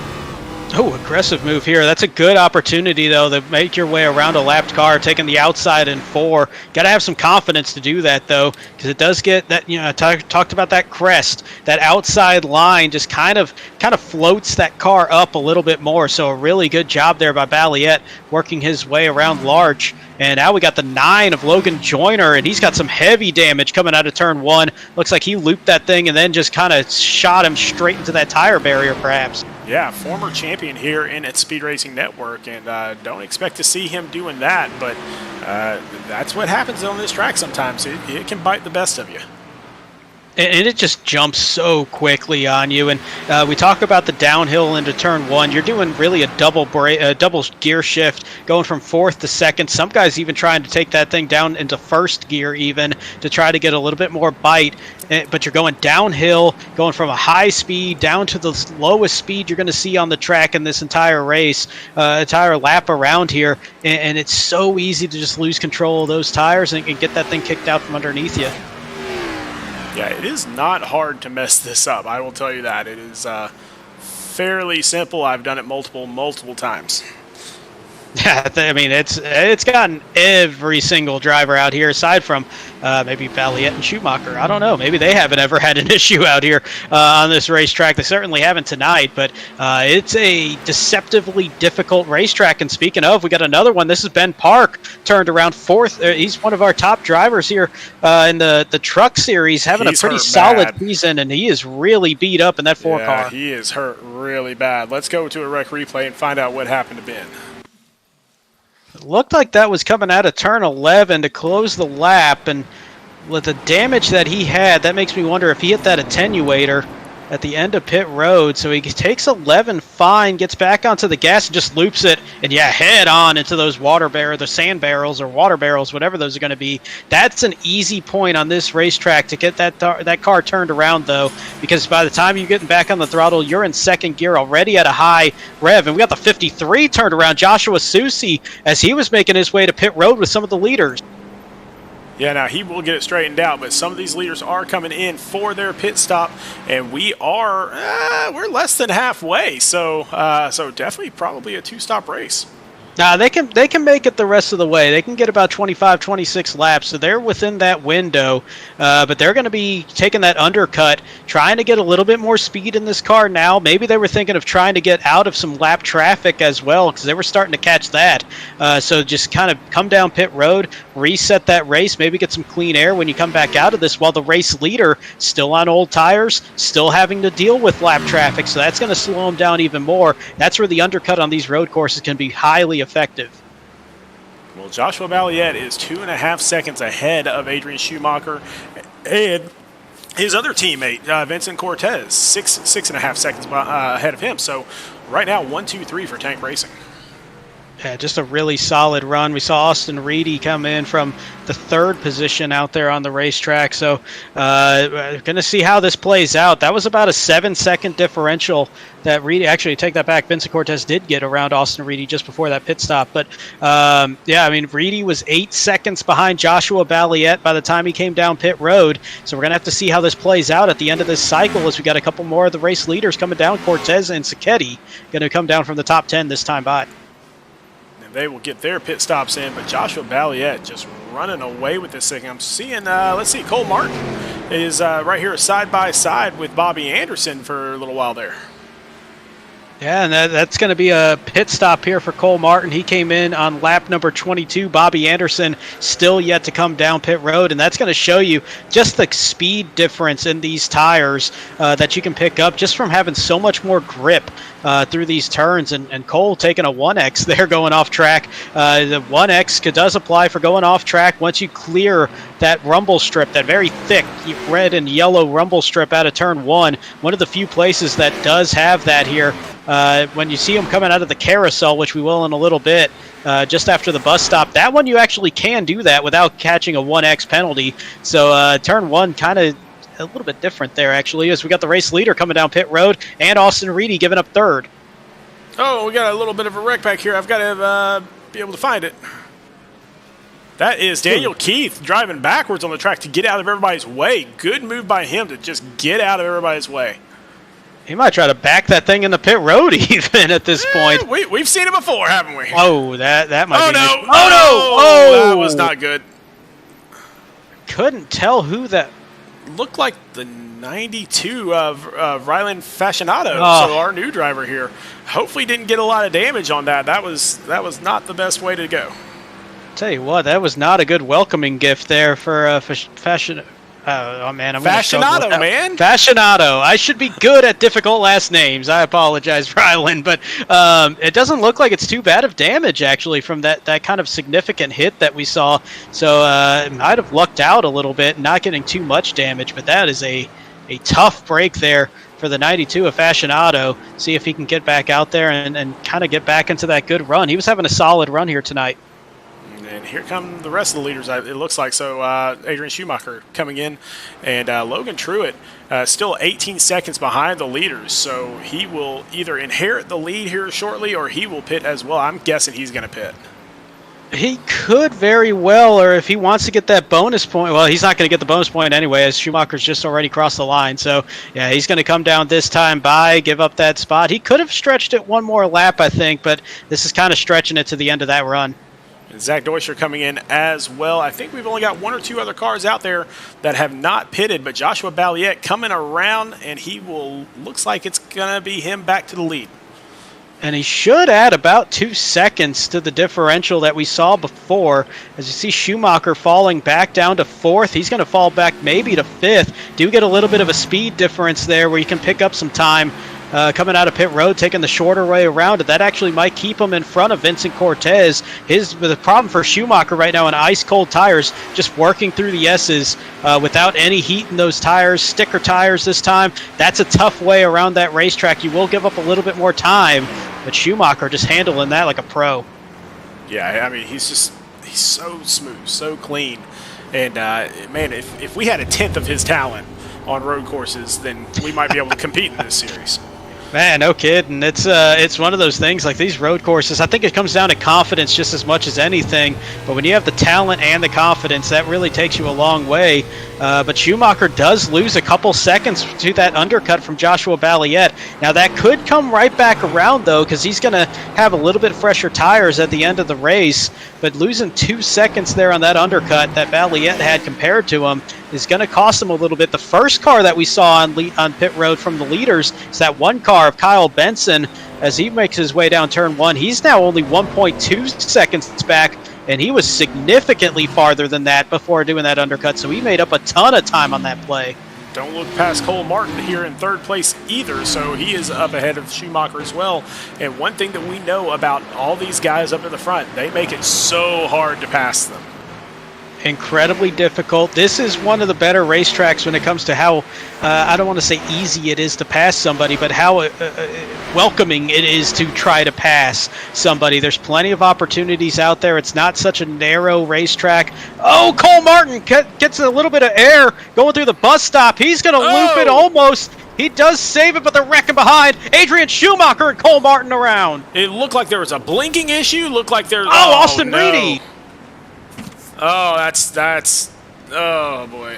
Oh, aggressive move here. That's a good opportunity, though, to make your way around a lapped car, taking the outside in 4. Got to have some confidence to do that, though, because it does get that, I talked about that crest. That outside line just kind of floats that car up a little bit more. So a really good job there by Balliet working his way around Larch. And now we got the 9 of Logan Joyner, and he's got some heavy damage coming out of turn 1. Looks like he looped that thing and then just kind of shot him straight into that tire barrier, perhaps. Yeah, former champion here at Speed Racing Network, and don't expect to see him doing that, but that's what happens on this track sometimes. It can bite the best of you. And it just jumps so quickly on you. And we talk about the downhill into turn 1. You're doing really a double gear shift, going from 4th to 2nd. Some guys even trying to take that thing down into 1st gear even to try to get a little bit more bite. But you're going downhill, going from a high speed down to the lowest speed you're going to see on the track in this entire race, entire lap around here. And it's so easy to just lose control of those tires and get that thing kicked out from underneath you. Yeah, it is not hard to mess this up. I will tell you that. It is fairly simple. I've done it multiple times. Yeah, I mean, it's gotten every single driver out here, aside from maybe Balliet and Schumacher. I don't know. Maybe they haven't ever had an issue out here on this racetrack. They certainly haven't tonight, but it's a deceptively difficult racetrack. And speaking of, we got another one. This is Ben Park, turned around 4th. He's one of our top drivers here in the truck series, having a pretty solid season, and he is really beat up in that 4 car. Yeah, he is hurt really bad. Let's go to a rec replay and find out what happened to Ben. It looked like that was coming out of turn 11 to close the lap, and with the damage that he had, that makes me wonder if he hit that attenuator at the end of pit road. So he takes 11 fine, gets back onto the gas and just loops it, and yeah, head on into those the sand barrels or water barrels, whatever those are going to be. That's an easy point on this racetrack to get that car turned around, though, because by the time you're getting back on the throttle, you're in 2nd gear already at a high rev. And we got the 53 turned around, Joshua Susi, as he was making his way to pit road with some of the leaders. Yeah, now he will get it straightened out, but some of these leaders are coming in for their pit stop, and we're less than halfway, so definitely probably a 2-stop race. They can make it the rest of the way. They can get about 25, 26 laps, so they're within that window. But they're going to be taking that undercut, trying to get a little bit more speed in this car now. Maybe they were thinking of trying to get out of some lap traffic as well, because they were starting to catch that. So just kind of come down pit road, reset that race, maybe get some clean air when you come back out of this, while the race leader still on old tires, still having to deal with lap traffic. So that's going to slow them down even more. That's where the undercut on these road courses can be highly effective. Well, Joshua Balliet is 2.5 seconds ahead of Adrian Schumacher and his other teammate, Vincent Cortez, 6.5 seconds ahead of him. So right now, 1, 2, 3 for Tank Racing. Yeah, just a really solid run. We saw Austin Reedy come in from the 3rd position out there on the racetrack. So going to see how this plays out. That was about a 7-second differential that Reedy, actually take that back, Vincent Cortez did get around Austin Reedy just before that pit stop. But yeah, I mean, Reedy was 8 seconds behind Joshua Balliet by the time he came down pit road. So we're going to have to see how this plays out at the end of this cycle, as we got a couple more of the race leaders coming down. Cortez and Sacchetti going to come down from the top 10 this time by. They will get their pit stops in, but Joshua Balliet just running away with this thing. I'm seeing, let's see, Cole Martin is right here side by side with Bobby Anderson for a little while there. Yeah, and that's going to be a pit stop here for Cole Martin. He came in on lap number 22. Bobby Anderson still yet to come down pit road, and that's going to show you just the speed difference in these tires that you can pick up just from having so much more grip through these turns. And Cole taking a 1X there going off track. The 1X does apply for going off track once you clear that rumble strip, that very thick red and yellow rumble strip out of turn 1. One of the few places that does have that here. When you see him coming out of the carousel, which we will in a little bit, just after the bus stop, that one you actually can do that without catching a 1X penalty. So turn 1 kind of a little bit different there, actually, as we got the race leader coming down pit road and Austin Reedy giving up 3rd. Oh, we got a little bit of a wreck back here. I've got to be able to find it. That is Daniel Keith driving backwards on the track to get out of everybody's way. Good move by him to just get out of everybody's way. He might try to back that thing in the pit road even at this point. We've seen it before, haven't we? Oh, that might be... No. Oh, no! Oh! That was not good. Couldn't tell who that... Looked like the 92 of Rylan Fascinato, so our new driver here. Hopefully didn't get a lot of damage on that. That was not the best way to go. Tell you what, that was not a good welcoming gift there for Fashion. Oh man, I'm Fascinato, man. Fascinato. I should be good at difficult last names. I apologize, Rylan, but it doesn't look like it's too bad of damage actually from that kind of significant hit that we saw. So it might have lucked out a little bit, not getting too much damage. But that is a tough break there for the 92 of Fascinato. See if he can get back out there and kind of get back into that good run. He was having a solid run here tonight. And here come the rest of the leaders, it looks like. So Adrian Schumacher coming in, and Logan Truitt still 18 seconds behind the leaders. So he will either inherit the lead here shortly or he will pit as well. I'm guessing he's going to pit. He could very well, or if he wants to get that bonus point, well, he's not going to get the bonus point anyway, as Schumacher's just already crossed the line. So, yeah, he's going to come down this time by, give up that spot. He could have stretched it one more lap, I think, but this is kind of stretching it to the end of that run. And Zach Deuscher coming in as well. I think we've only got 1 or 2 other cars out there that have not pitted, but Joshua Balliet coming around, and looks like it's going to be him back to the lead. And he should add about 2 seconds to the differential that we saw before. As you see Schumacher falling back down to 4th. He's going to fall back maybe to 5th. Do get a little bit of a speed difference there where you can pick up some time coming out of pit road, taking the shorter way around it. That actually might keep him in front of Vincent Cortez. The problem for Schumacher right now in ice-cold tires, just working through the S's without any heat in those tires, sticker tires this time. That's a tough way around that racetrack. You will give up a little bit more time, but Schumacher just handling that like a pro. Yeah, I mean, he's so smooth, so clean. And, man, if we had a tenth of his talent on road courses, then we might be able to compete in this series. Man, no kidding. It's one of those things like these road courses. I think it comes down to confidence just as much as anything. But when you have the talent and the confidence, that really takes you a long way. But Schumacher does lose a couple seconds to that undercut from Joshua Balliet. Now that could come right back around though, because he's going to have a little bit fresher tires at the end of the race. But losing 2 seconds there on that undercut that Balliet had compared to him is going to cost him a little bit. The first car that we saw on pit road from the leaders is that one car of Kyle Benson as he makes his way down turn 1. He's now only 1.2 seconds back, and he was significantly farther than that before doing that undercut, so he made up a ton of time on that play. Don't look past Cole Martin here in third place either, so he is up ahead of Schumacher as well. And one thing that we know about all these guys up in the front, they make it so hard to pass them. Incredibly difficult. This is one of the better racetracks when it comes to how, I don't want to say easy it is to pass somebody, but how welcoming it is to try to pass somebody. There's plenty of opportunities out there. It's not such a narrow racetrack. Oh, Cole Martin gets a little bit of air going through the bus stop. He's going to loop it almost. He does save it, but they're wrecking behind. Adrian Schumacher and Cole Martin around. It looked like there was a blinking issue. Looked like there's... Austin Reedy. Oh, that's, oh boy.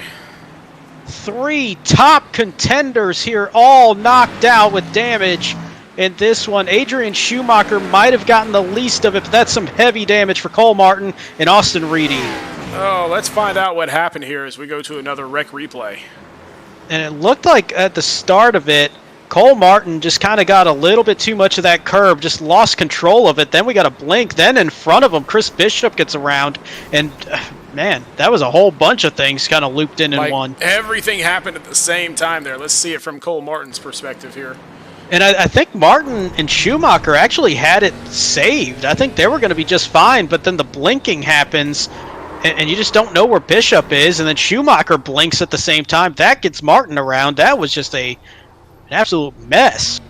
3 top contenders here, all knocked out with damage in this one. Adrian Schumacher might have gotten the least of it, but that's some heavy damage for Cole Martin and Austin Reedy. Oh, let's find out what happened here as we go to another wreck replay. And it looked like at the start of it, Cole Martin just kind of got a little bit too much of that curb, just lost control of it. Then we got a blink. Then in front of him, Chris Bishop gets around. And, man, that was a whole bunch of things kind of looped in one. Everything happened at the same time there. Let's see it from Cole Martin's perspective here. And I think Martin and Schumacher actually had it saved. I think they were going to be just fine, but then the blinking happens, and you just don't know where Bishop is, and then Schumacher blinks at the same time. That gets Martin around. That was just an absolute mess.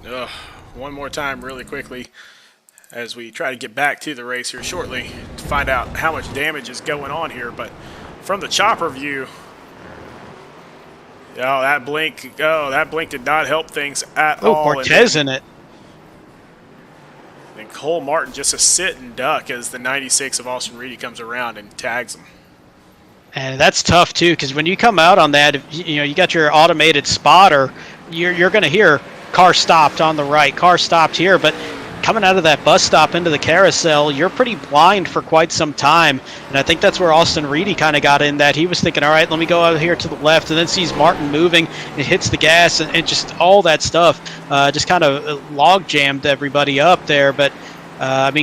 Ugh. One more time really quickly as we try to get back to the race here shortly to find out how much damage is going on here. But from the chopper view, that blink did not help things at all. Oh, Cortez in it. And Cole Martin just a sit and duck as the 96 of Austin Reedy comes around and tags him. And that's tough too, because when you come out on that, you got your automated spotter, you're going to hear car stopped on the right, car stopped here, but coming out of that bus stop into the carousel, you're pretty blind for quite some time. And I think that's where Austin Reedy kind of got in that. He was thinking, all right, let me go out here to the left, and then sees Martin moving, and hits the gas, and just all that stuff just kind of log jammed everybody up there. But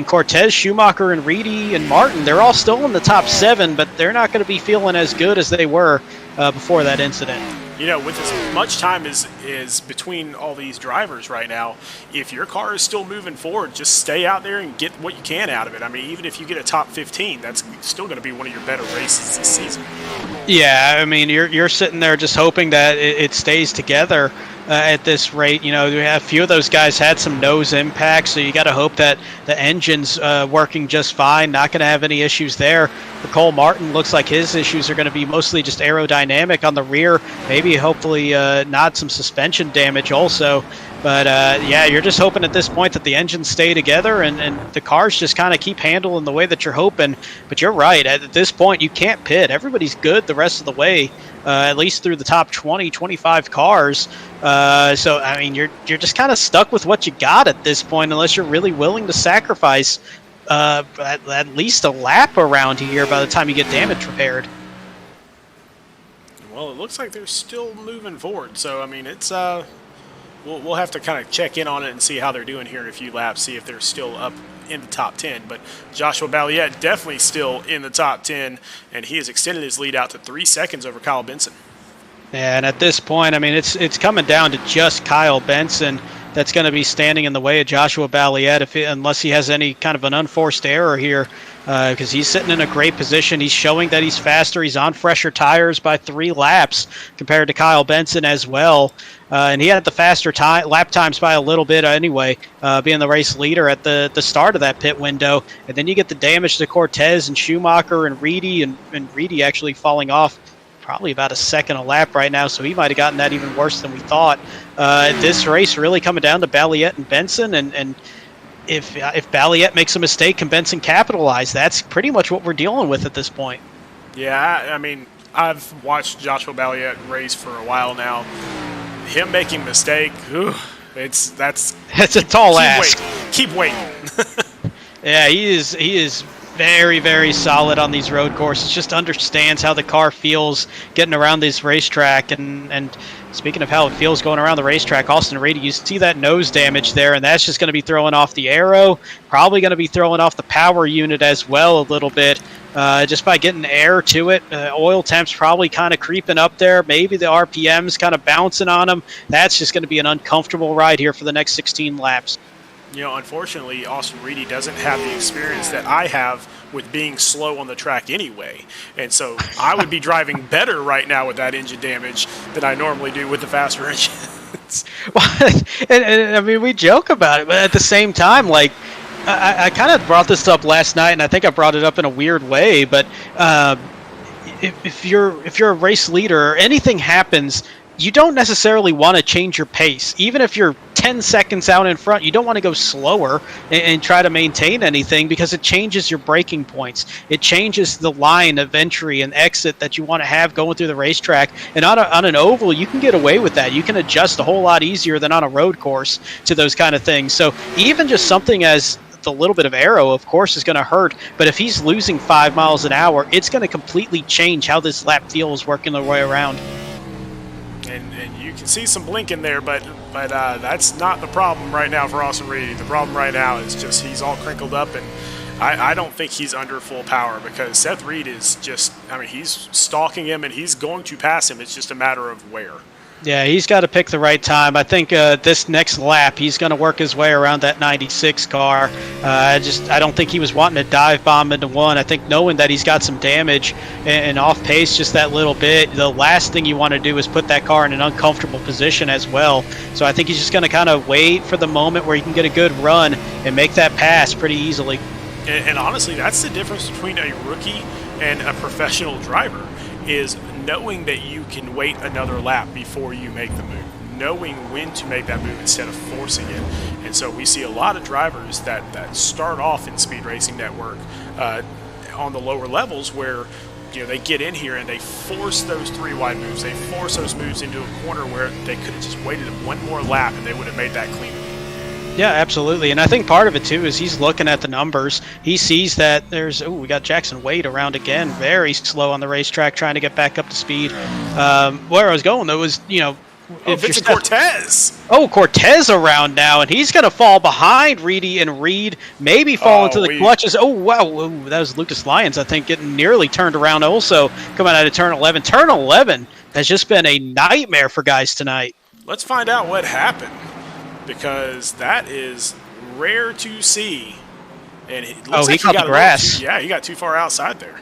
Cortez, Schumacher, and Reedy and Martin, they're all still in the top 7, but they're not going to be feeling as good as they were before that incident. With as much time as between all these drivers right now, if your car is still moving forward, just stay out there and get what you can out of it. I mean, even if you get a top 15, that's still going to be one of your better races this season. Yeah, I mean, you're sitting there just hoping that it stays together at this rate. A few of those guys had some nose impacts, so you got to hope that the engine's working just fine, not going to have any issues there. For Cole Martin, looks like his issues are going to be mostly just aerodynamic on the rear, maybe hopefully not some suspension damage also. But you're just hoping at this point that the engines stay together and the cars just kind of keep handling the way that you're hoping. But you're right, at this point you can't pit. Everybody's good the rest of the way, at least through the top 20, 25 cars. So I mean, you're just kind of stuck with what you got at this point, unless you're really willing to sacrifice at least a lap around here by the time you get damage repaired. Well, it looks like they're still moving forward, so I mean, it's we'll have to kind of check in on it and see how they're doing here in a few laps, see if they're still up in the top 10. But Joshua Balliet definitely still in the top 10, and he has extended his lead out to 3 seconds over Kyle Benson. And at this point, I mean, it's coming down to just Kyle Benson that's going to be standing in the way of Joshua Balliet unless he has any kind of an unforced error here, because he's sitting in a great position. He's showing that he's faster. He's on fresher tires by 3 laps compared to Kyle Benson as well. And he had the faster lap times by a little bit anyway, being the race leader at the start of that pit window. And then you get the damage to Cortez and Schumacher and Reedy, and Reedy actually falling off probably about a second a lap right now, so he might have gotten that even worse than we thought. This race really coming down to Balliet and Benson, and if Balliet makes a mistake, can Benson capitalize? That's pretty much what we're dealing with at this point. Yeah, I mean, I've watched Joshua Balliet race for a while now. Him making a mistake, it's a tall ask. Keep waiting. Yeah, he is very, very solid on these road courses. Just understands how the car feels getting around this racetrack. And speaking of how it feels going around the racetrack, Austin Reedy, you see that nose damage there, and that's just going to be throwing off the aero, probably going to be throwing off the power unit as well a little bit, just by getting air to it. Oil temps probably kind of creeping up there. Maybe the RPM's kind of bouncing on him. That's just going to be an uncomfortable ride here for the next 16 laps. You know, unfortunately, Austin Reedy doesn't have the experience that I have with being slow on the track anyway. And so I would be driving better right now with that engine damage than I normally do with the faster engines. Well, and I mean, we joke about it, but at the same time, like, I kind of brought this up last night, and I think I brought it up in a weird way, but if you're a race leader or anything happens, you don't necessarily want to change your pace. Even if you're 10 seconds out in front, you don't want to go slower and try to maintain anything, because it changes your braking points. It changes the line of entry and exit that you want to have going through the racetrack. And on an oval, you can get away with that. You can adjust a whole lot easier than on a road course to those kind of things. So even just something as the little bit of aero, of course, is going to hurt. But if he's losing 5 miles an hour, it's going to completely change how this lap feels working their way around. And you can see some blink in there, but that's not the problem right now for Austin Reedy. The problem right now is just he's all crinkled up, and I don't think he's under full power, because Seth Reed is just, I mean, he's stalking him and he's going to pass him. It's just a matter of where. Yeah, he's got to pick the right time. I think this next lap, he's going to work his way around that 96 car. I don't think he was wanting to dive bomb into one. I think knowing that he's got some damage and off pace just that little bit, the last thing you want to do is put that car in an uncomfortable position as well. So I think he's just going to kind of wait for the moment where he can get a good run and make that pass pretty easily. And honestly, that's the difference between a rookie and a professional driver, is knowing that you can wait another lap before you make the move, knowing when to make that move instead of forcing it. And so we see a lot of drivers that start off in Speed Racing Network on the lower levels, where they get in here and they force those 3 wide moves. They force those moves into a corner where they could have just waited one more lap and they would have made that clean. Yeah, absolutely. And I think part of it, too, is he's looking at the numbers. He sees that we got Jackson Wade around again, very slow on the racetrack, trying to get back up to speed. Where I was going, though, was, Vincent Cortez. Cortez around now, and he's going to fall behind Reedy, and Reed maybe fall into the clutches. Oh, wow. That was Lucas Lyons, I think, getting nearly turned around also coming out of turn 11. Turn 11 has just been a nightmare for guys tonight. Let's find out what happened, because that is rare to see. And it looks he caught the grass. He got too far outside there.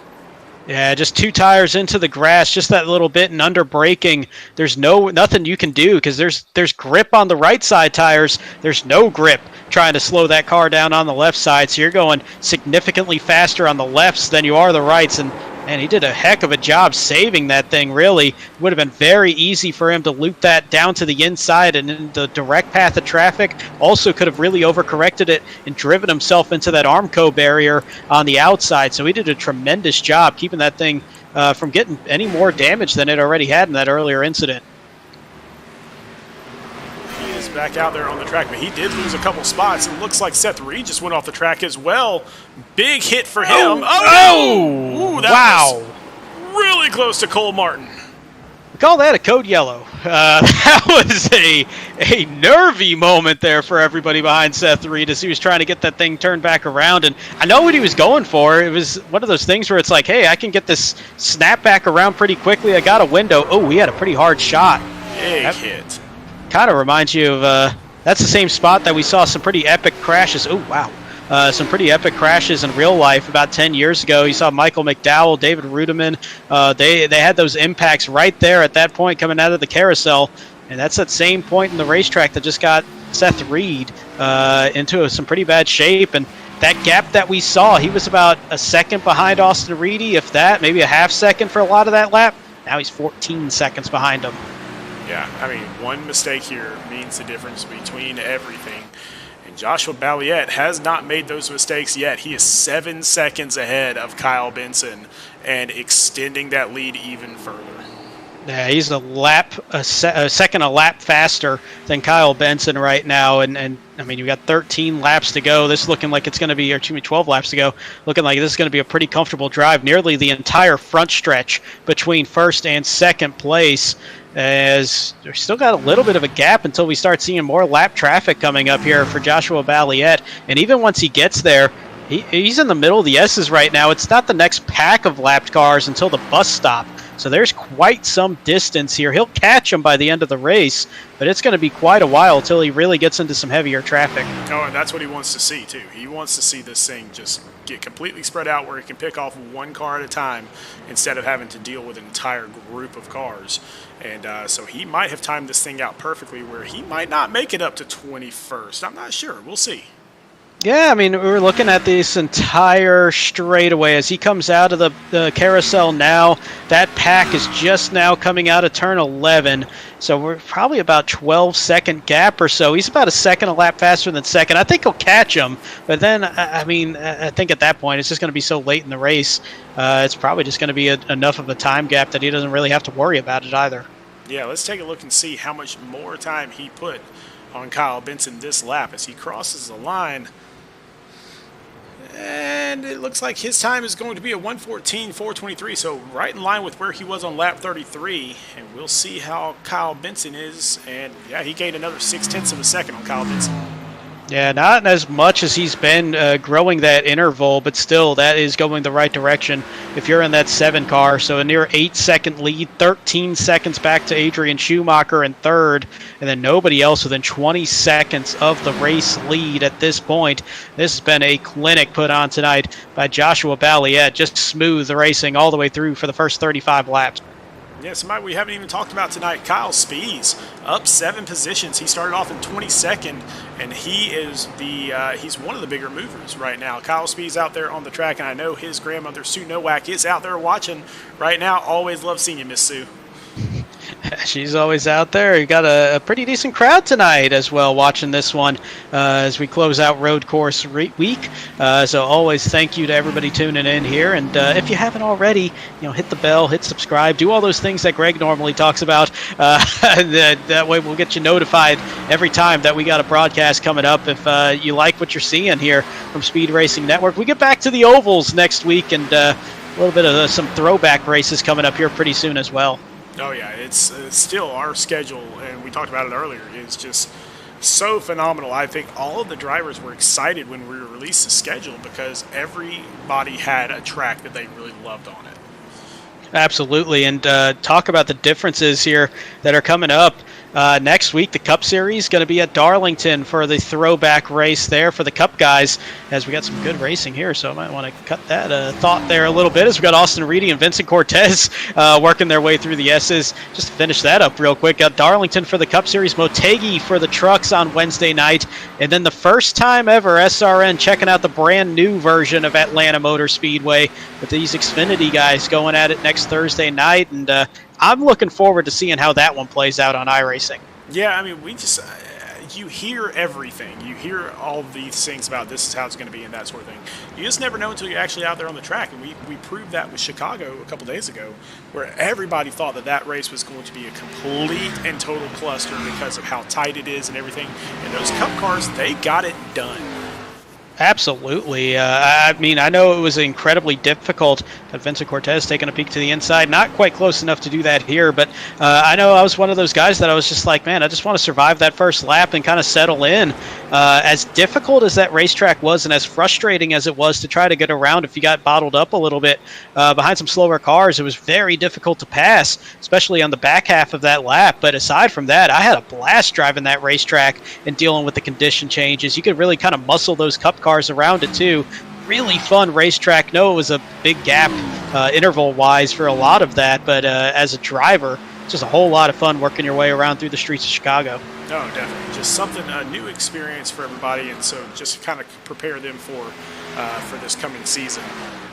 Yeah, just 2 tires into the grass, just that little bit, and under braking, there's nothing you can do, because there's grip on the right side tires. There's no grip trying to slow that car down on the left side, so you're going significantly faster on the lefts than you are the rights. And he did a heck of a job saving that thing, really. It would have been very easy for him to loop that down to the inside and in the direct path of traffic. Also could have really overcorrected it and driven himself into that Armco barrier on the outside. So he did a tremendous job keeping that thing from getting any more damage than it already had in that earlier incident. He is back out there on the track, but he did lose a couple spots. It looks like Seth Reed just went off the track as well. Big hit for him. Ooh, that was really close to Cole Martin. We call that a code yellow. That was a nervy moment there for everybody behind Seth Reed as he was trying to get that thing turned back around. And I know what he was going for. It was one of those things where it's like, hey, I can get this snap back around pretty quickly. I got a window. Oh, he had a pretty hard shot. Big hit. Kind of reminds you of that's the same spot that we saw some pretty epic crashes. Oh, wow. Some pretty epic crashes in real life about 10 years ago. You saw Michael McDowell, David Rudeman. They had those impacts right there at that point coming out of the carousel. And that's that same point in the racetrack that just got Seth Reed into some pretty bad shape. And that gap that we saw, he was about a second behind Austin Reedy, if that, maybe a half second for a lot of that lap. Now he's 14 seconds behind him. Yeah, I mean, one mistake here means the difference between everything. And Joshua Balliet has not made those mistakes yet. He is 7 seconds ahead of Kyle Benson and extending that lead even further. Yeah, he's a second a lap faster than Kyle Benson right now, and I mean, you've got 13 laps to go. This is looking like it's going to be, or excuse me, 12 laps to go. Looking like this is going to be a pretty comfortable drive, nearly the entire front stretch between first and second place. As there's still got a little bit of a gap until we start seeing more lap traffic coming up here for Joshua Balliet, and even once he gets there, he's in the middle of the S's right now. It's not the next pack of lapped cars until the bus stop. So there's quite some distance here. He'll catch him by the end of the race, but it's going to be quite a while until he really gets into some heavier traffic. Oh, and that's what he wants to see, too. He wants to see this thing just get completely spread out where he can pick off one car at a time instead of having to deal with an entire group of cars. And so he might have timed this thing out perfectly where he might not make it up to 21st. I'm not sure. We'll see. Yeah, I mean, we're looking at this entire straightaway as he comes out of the carousel now. That pack is just now coming out of turn 11, so we're probably about 12-second gap or so. He's about a second a lap faster than second. I think he'll catch him, but then, I mean, I think at that point it's just going to be so late in the race, it's probably just going to be enough of a time gap that he doesn't really have to worry about it either. Yeah, let's take a look and see how much more time he put on Kyle Benson this lap as he crosses the line. And it looks like his time is going to be a 1:14.423, so right in line with where he was on lap 33. And we'll see how Kyle Benson is. And yeah, he gained another 0.6 of a second on Kyle Benson. Yeah, not as much as he's been growing that interval, but still, that is going the right direction if you're in that 7 car. So a near 8-second lead, 13 seconds back to Adrian Schumacher in third, and then nobody else within 20 seconds of the race lead at this point. This has been a clinic put on tonight by Joshua Balliet. Just smooth the racing all the way through for the first 35 laps. Yeah, somebody we haven't even talked about tonight, Kyle Spees, up 7 positions. He started off in 22nd, and he is he's one of the bigger movers right now. Kyle Spees out there on the track, and I know his grandmother, Sue Nowak, is out there watching right now. Always love seeing you, Miss Sue. She's always out there. You got a pretty decent crowd tonight as well watching this one as we close out road course week. So always thank you to everybody tuning in here. And if you haven't already, hit the bell, hit subscribe, do all those things that Greg normally talks about. That way we'll get you notified every time that we got a broadcast coming up. If you like what you're seeing here from Speed Racing Network, we get back to the ovals next week, and a little bit of some throwback races coming up here pretty soon as well. Oh, yeah, it's still our schedule, and we talked about it earlier. It's just so phenomenal. I think all of the drivers were excited when we released the schedule because everybody had a track that they really loved on it. Absolutely, and talk about the differences here that are coming up. Next week, the Cup Series is going to be at Darlington for the throwback race there for the Cup guys, as we got some good racing here, so I might want to cut that thought there a little bit as we got Austin Reedy and Vincent Cortez working their way through the S's. Just to finish that up real quick, got Darlington for the Cup Series, Motegi for the trucks on Wednesday night, and then the first time ever SRN checking out the brand new version of Atlanta Motor Speedway with these Xfinity guys going at it next Thursday night, and I'm looking forward to seeing how that one plays out on iRacing. Yeah, I mean, we just you hear everything. You hear all these things about this is how it's going to be and that sort of thing. You just never know until you're actually out there on the track, and we proved that with Chicago a couple days ago, where everybody thought that race was going to be a complete and total cluster because of how tight it is and everything. And those Cup cars, they got it done. Absolutely. I mean, I know it was incredibly difficult. Vincent Cortez taking a peek to the inside. Not quite close enough to do that here, but I know I was one of those guys that I was just like, man, I just want to survive that first lap and kind of settle in. As difficult as that racetrack was and as frustrating as it was to try to get around if you got bottled up a little bit behind some slower cars, it was very difficult to pass, especially on the back half of that lap. But aside from that, I had a blast driving that racetrack and dealing with the condition changes. You could really kind of muscle those Cup cars around it too. Really fun racetrack. No, it was a big gap interval wise for a lot of that, but as a driver, it's just a whole lot of fun working your way around through the streets of Chicago. No, definitely. Just something, a new experience for everybody, and so just kind of prepare them for this coming season.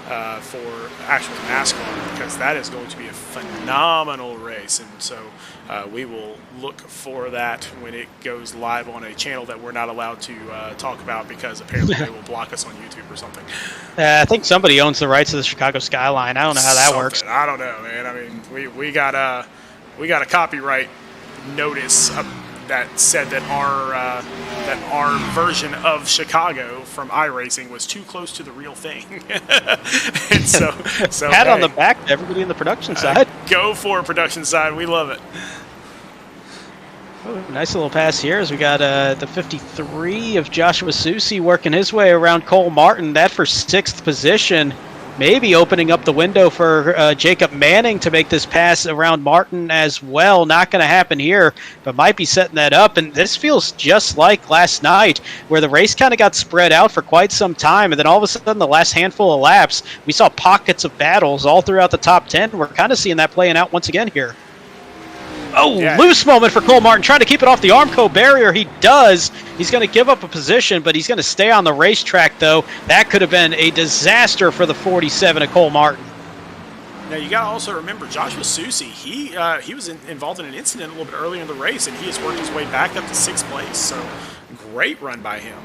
for actual NASCAR, because that is going to be a phenomenal race. And so we will look for that when it goes live on a channel that we're not allowed to talk about, because apparently they will block us on YouTube or something. I think somebody owns the rights to the Chicago skyline. I don't know how that works. I don't know, man. I mean, we got a copyright notice that said that our version of Chicago from iRacing was too close to the real thing. And so pat on the back to everybody in the production side. Go for production side. We love it. Oh, nice little pass here as we got the 53 of Joshua Susi working his way around Cole Martin. That for 6th position. Maybe opening up the window for Jacob Manning to make this pass around Martin as well. Not going to happen here, but might be setting that up. And this feels just like last night, where the race kind of got spread out for quite some time. And then all of a sudden, the last handful of laps, we saw pockets of battles all throughout the top 10. We're kind of seeing that playing out once again here. Oh, yeah. Loose moment for Cole Martin, trying to keep it off the Armco barrier. He does. He's going to give up a position, but he's going to stay on the racetrack, though. That could have been a disaster for the 47 of Cole Martin. Now, you got to also remember, Joshua Susi, he was involved in an incident a little bit earlier in the race, and he has worked his way back up to 6th place. So, great run by him.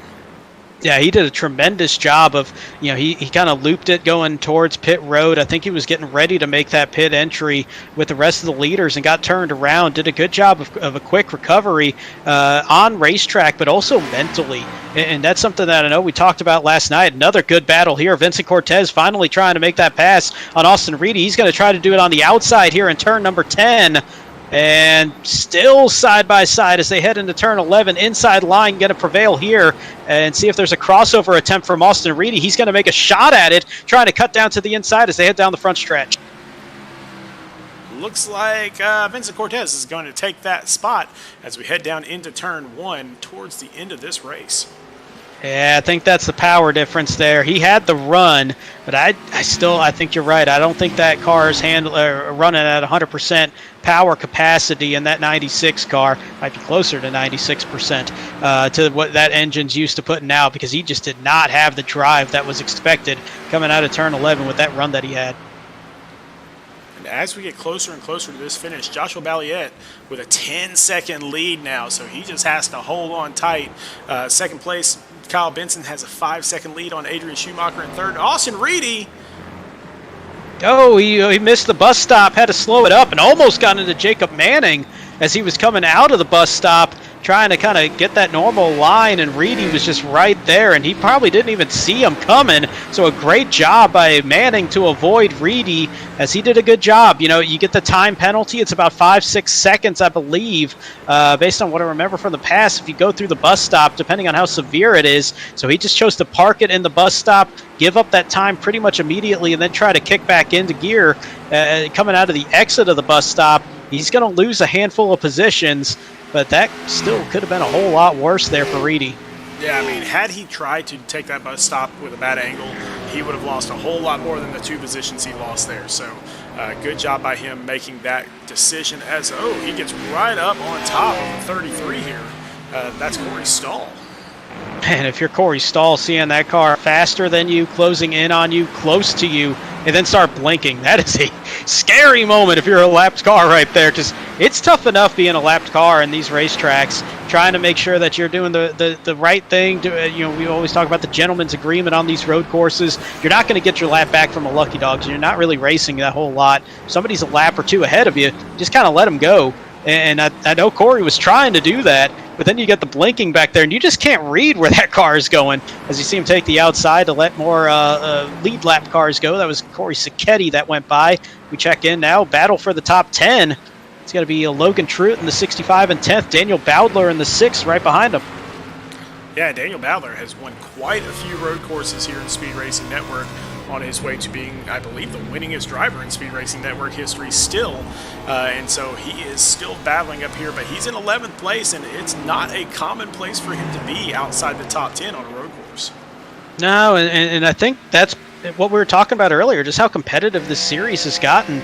Yeah, he did a tremendous job of, he kind of looped it going towards pit road. I think he was getting ready to make that pit entry with the rest of the leaders and got turned around. Did a good job of a quick recovery on racetrack, but also mentally. And that's something that I know we talked about last night. Another good battle here. Vincent Cortez finally trying to make that pass on Austin Reedy. He's going to try to do it on the outside here in turn number 10. And still side by side as they head into turn 11. Inside line going to prevail here and see if there's a crossover attempt from Austin Reedy. He's going to make a shot at it, trying to cut down to the inside as they head down the front stretch. Looks like Vincent Cortez is going to take that spot as we head down into turn 1 towards the end of this race. Yeah, I think that's the power difference there. He had the run, but I think you're right. I don't think that car is running at 100% power capacity in that 96 car. Might be closer to 96% to what that engine's used to putting out, because he just did not have the drive that was expected coming out of turn 11 with that run that he had. And as we get closer and closer to this finish, Joshua Balliet with a 10-second lead now, so he just has to hold on tight. Second place, Kyle Benson has a 5-second lead on Adrian Schumacher in third. Austin Reedy. Oh, he missed the bus stop, had to slow it up, and almost got into Jacob Manning as he was coming out of the bus stop, trying to kind of get that normal line, and Reedy was just right there, and he probably didn't even see him coming. So a great job by Manning to avoid Reedy, as he did a good job. You get the time penalty. It's about 5-6 seconds, I believe, based on what I remember from the past, if you go through the bus stop, depending on how severe it is. So he just chose to park it in the bus stop, give up that time pretty much immediately, and then try to kick back into gear coming out of the exit of the bus stop. He's going to lose a handful of positions, but that still could have been a whole lot worse there for Reedy. Yeah, I mean, had he tried to take that bus stop with a bad angle, he would have lost a whole lot more than the 2 positions he lost there. So good job by him making that decision as, he gets right up on top of the 33 here. That's Corey Stahl. Man, if you're Corey Stahl, seeing that car faster than you, closing in on you, close to you, and then start blinking, that is a scary moment if you're a lapped car right there, because it's tough enough being a lapped car in these racetracks, trying to make sure that you're doing the right thing. We always talk about the gentleman's agreement on these road courses. You're not going to get your lap back from a lucky dog, so you're not really racing that whole lot. If somebody's a lap or 2 ahead of you, just kind of let them go. And I know Corey was trying to do that, but then you get the blinking back there, and you just can't read where that car is going as you see him take the outside to let more lead lap cars go. That was Corey Sacchetti that went by. We check in now. Battle for the top 10. It's going to be Logan Truitt in the 65 and 10th. Daniel Bowdler in the 6th right behind him. Yeah, Daniel Bowdler has won quite a few road courses here in Speed Racing Network, on his way to being, I believe, the winningest driver in Speed Racing Network history still. And so he is still battling up here, but he's in 11th place, and it's not a common place for him to be outside the top 10 on a road course. No, and I think that's what we were talking about earlier, just how competitive this series has gotten.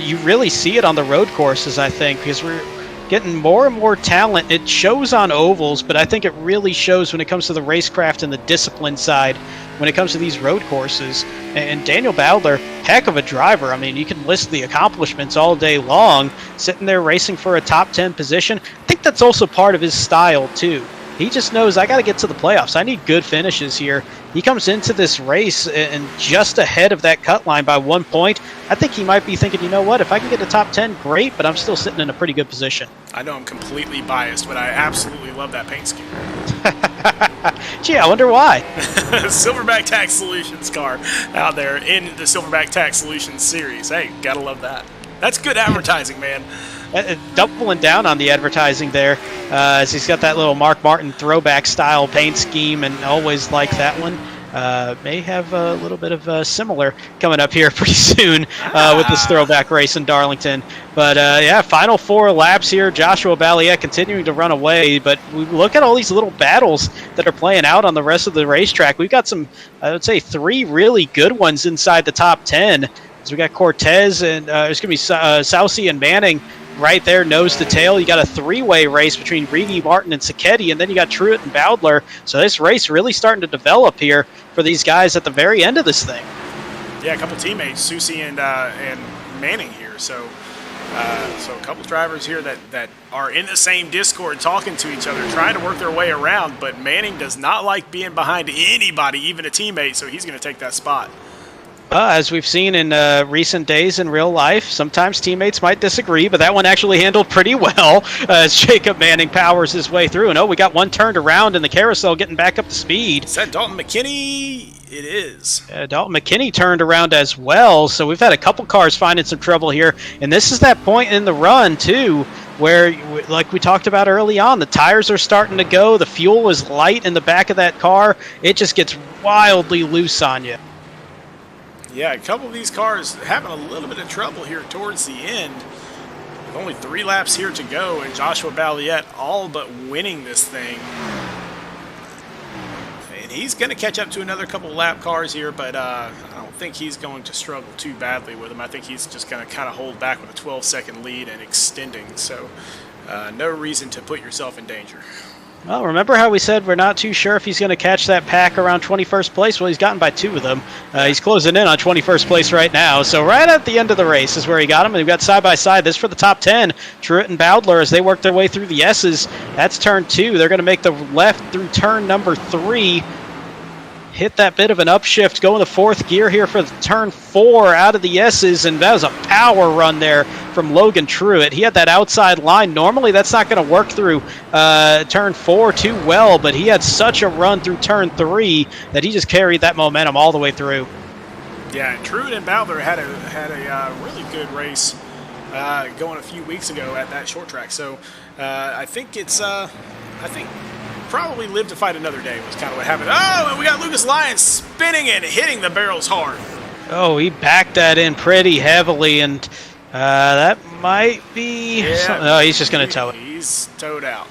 You really see it on the road courses, I think, because we're getting more and more talent. It shows on ovals, but I think it really shows when it comes to the racecraft and the discipline side when it comes to these road courses. And Daniel Bowdler, heck of a driver. I mean, you can list the accomplishments all day long, sitting there racing for a top 10 position. I think that's also part of his style, too. He just knows, I got to get to the playoffs. I need good finishes here. He comes into this race and just ahead of that cut line by 1 point. I think he might be thinking, you know what, if I can get to top 10, great, but I'm still sitting in a pretty good position. I know I'm completely biased, but I absolutely love that paint scheme. Gee, I wonder why. Silverback Tax Solutions car out there in the Silverback Tax Solutions series. Hey, gotta love that. That's good advertising, man. Doubling down on the advertising there, as he's got that little Mark Martin throwback style paint scheme, and always like that one. May have a little bit of similar coming up here pretty soon with this throwback race in Darlington. But yeah, final 4 laps here. Joshua Balliet continuing to run away, but we look at all these little battles that are playing out on the rest of the racetrack. We've got some, I would say, 3 really good ones inside the top 10. So we got Cortez and it's going to be Saucy and Manning right there, nose to tail. You got a 3-way race between Reedy, Martin, and Sacchetti, and then you got Truitt and Bowdler. So this race really starting to develop here for these guys at the very end of this thing. Yeah, a couple teammates, Susie and Manning here. So a couple drivers here that are in the same Discord talking to each other, trying to work their way around. But Manning does not like being behind anybody, even a teammate, so he's going to take that spot. As we've seen in recent days in real life, sometimes teammates might disagree, but that one actually handled pretty well as Jacob Manning powers his way through. And we got one turned around in the carousel getting back up to speed. Is that Dalton McKinney? It is. Dalton McKinney turned around as well, so we've had a couple cars finding some trouble here. And this is that point in the run, too, where, like we talked about early on, the tires are starting to go. The fuel is light in the back of that car. It just gets wildly loose on you. Yeah, a couple of these cars having a little bit of trouble here towards the end. With only 3 laps here to go, and Joshua Balliet all but winning this thing. And he's going to catch up to another couple of lap cars here, but I don't think he's going to struggle too badly with them. I think he's just going to kind of hold back with a 12-second lead and extending. So no reason to put yourself in danger. Well, remember how we said we're not too sure if he's going to catch that pack around 21st place? Well, he's gotten by 2 of them. He's closing in on 21st place right now. So right at the end of the race is where he got him. And we've got side-by-side. This for the top 10. Truitt and Bowdler as they work their way through the S's. That's turn 2. They're going to make the left through turn number 3. Hit that bit of an upshift, go in the 4th gear here for turn 4 out of the S's, and that was a power run there from Logan Truitt. He had that outside line. Normally that's not going to work through turn 4 too well, but he had such a run through turn 3 that he just carried that momentum all the way through. Yeah, Truitt and Bowdler had a really good race going a few weeks ago at that short track. So I think probably live to fight another day was kind of what happened. Oh, and we got Lucas Lyons spinning and hitting the barrels hard. Oh, he backed that in pretty heavily, and that might be... Yeah, oh, he's just going to tow it. He's towed out.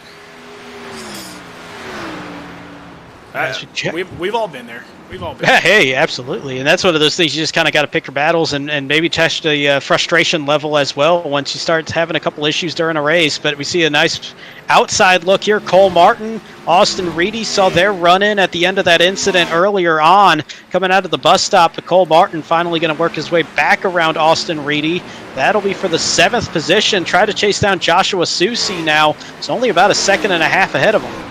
We've all been there. We've all been there. Hey, absolutely. And that's one of those things you just kind of got to pick your battles and maybe test the frustration level as well once you start having a couple issues during a race. But we see a nice outside look here. Cole Martin, Austin Reedy saw their run-in at the end of that incident earlier on coming out of the bus stop. But Cole Martin finally going to work his way back around Austin Reedy. That'll be for the 7th position. Try to chase down Joshua Susie now. It's only about a second and a half ahead of him.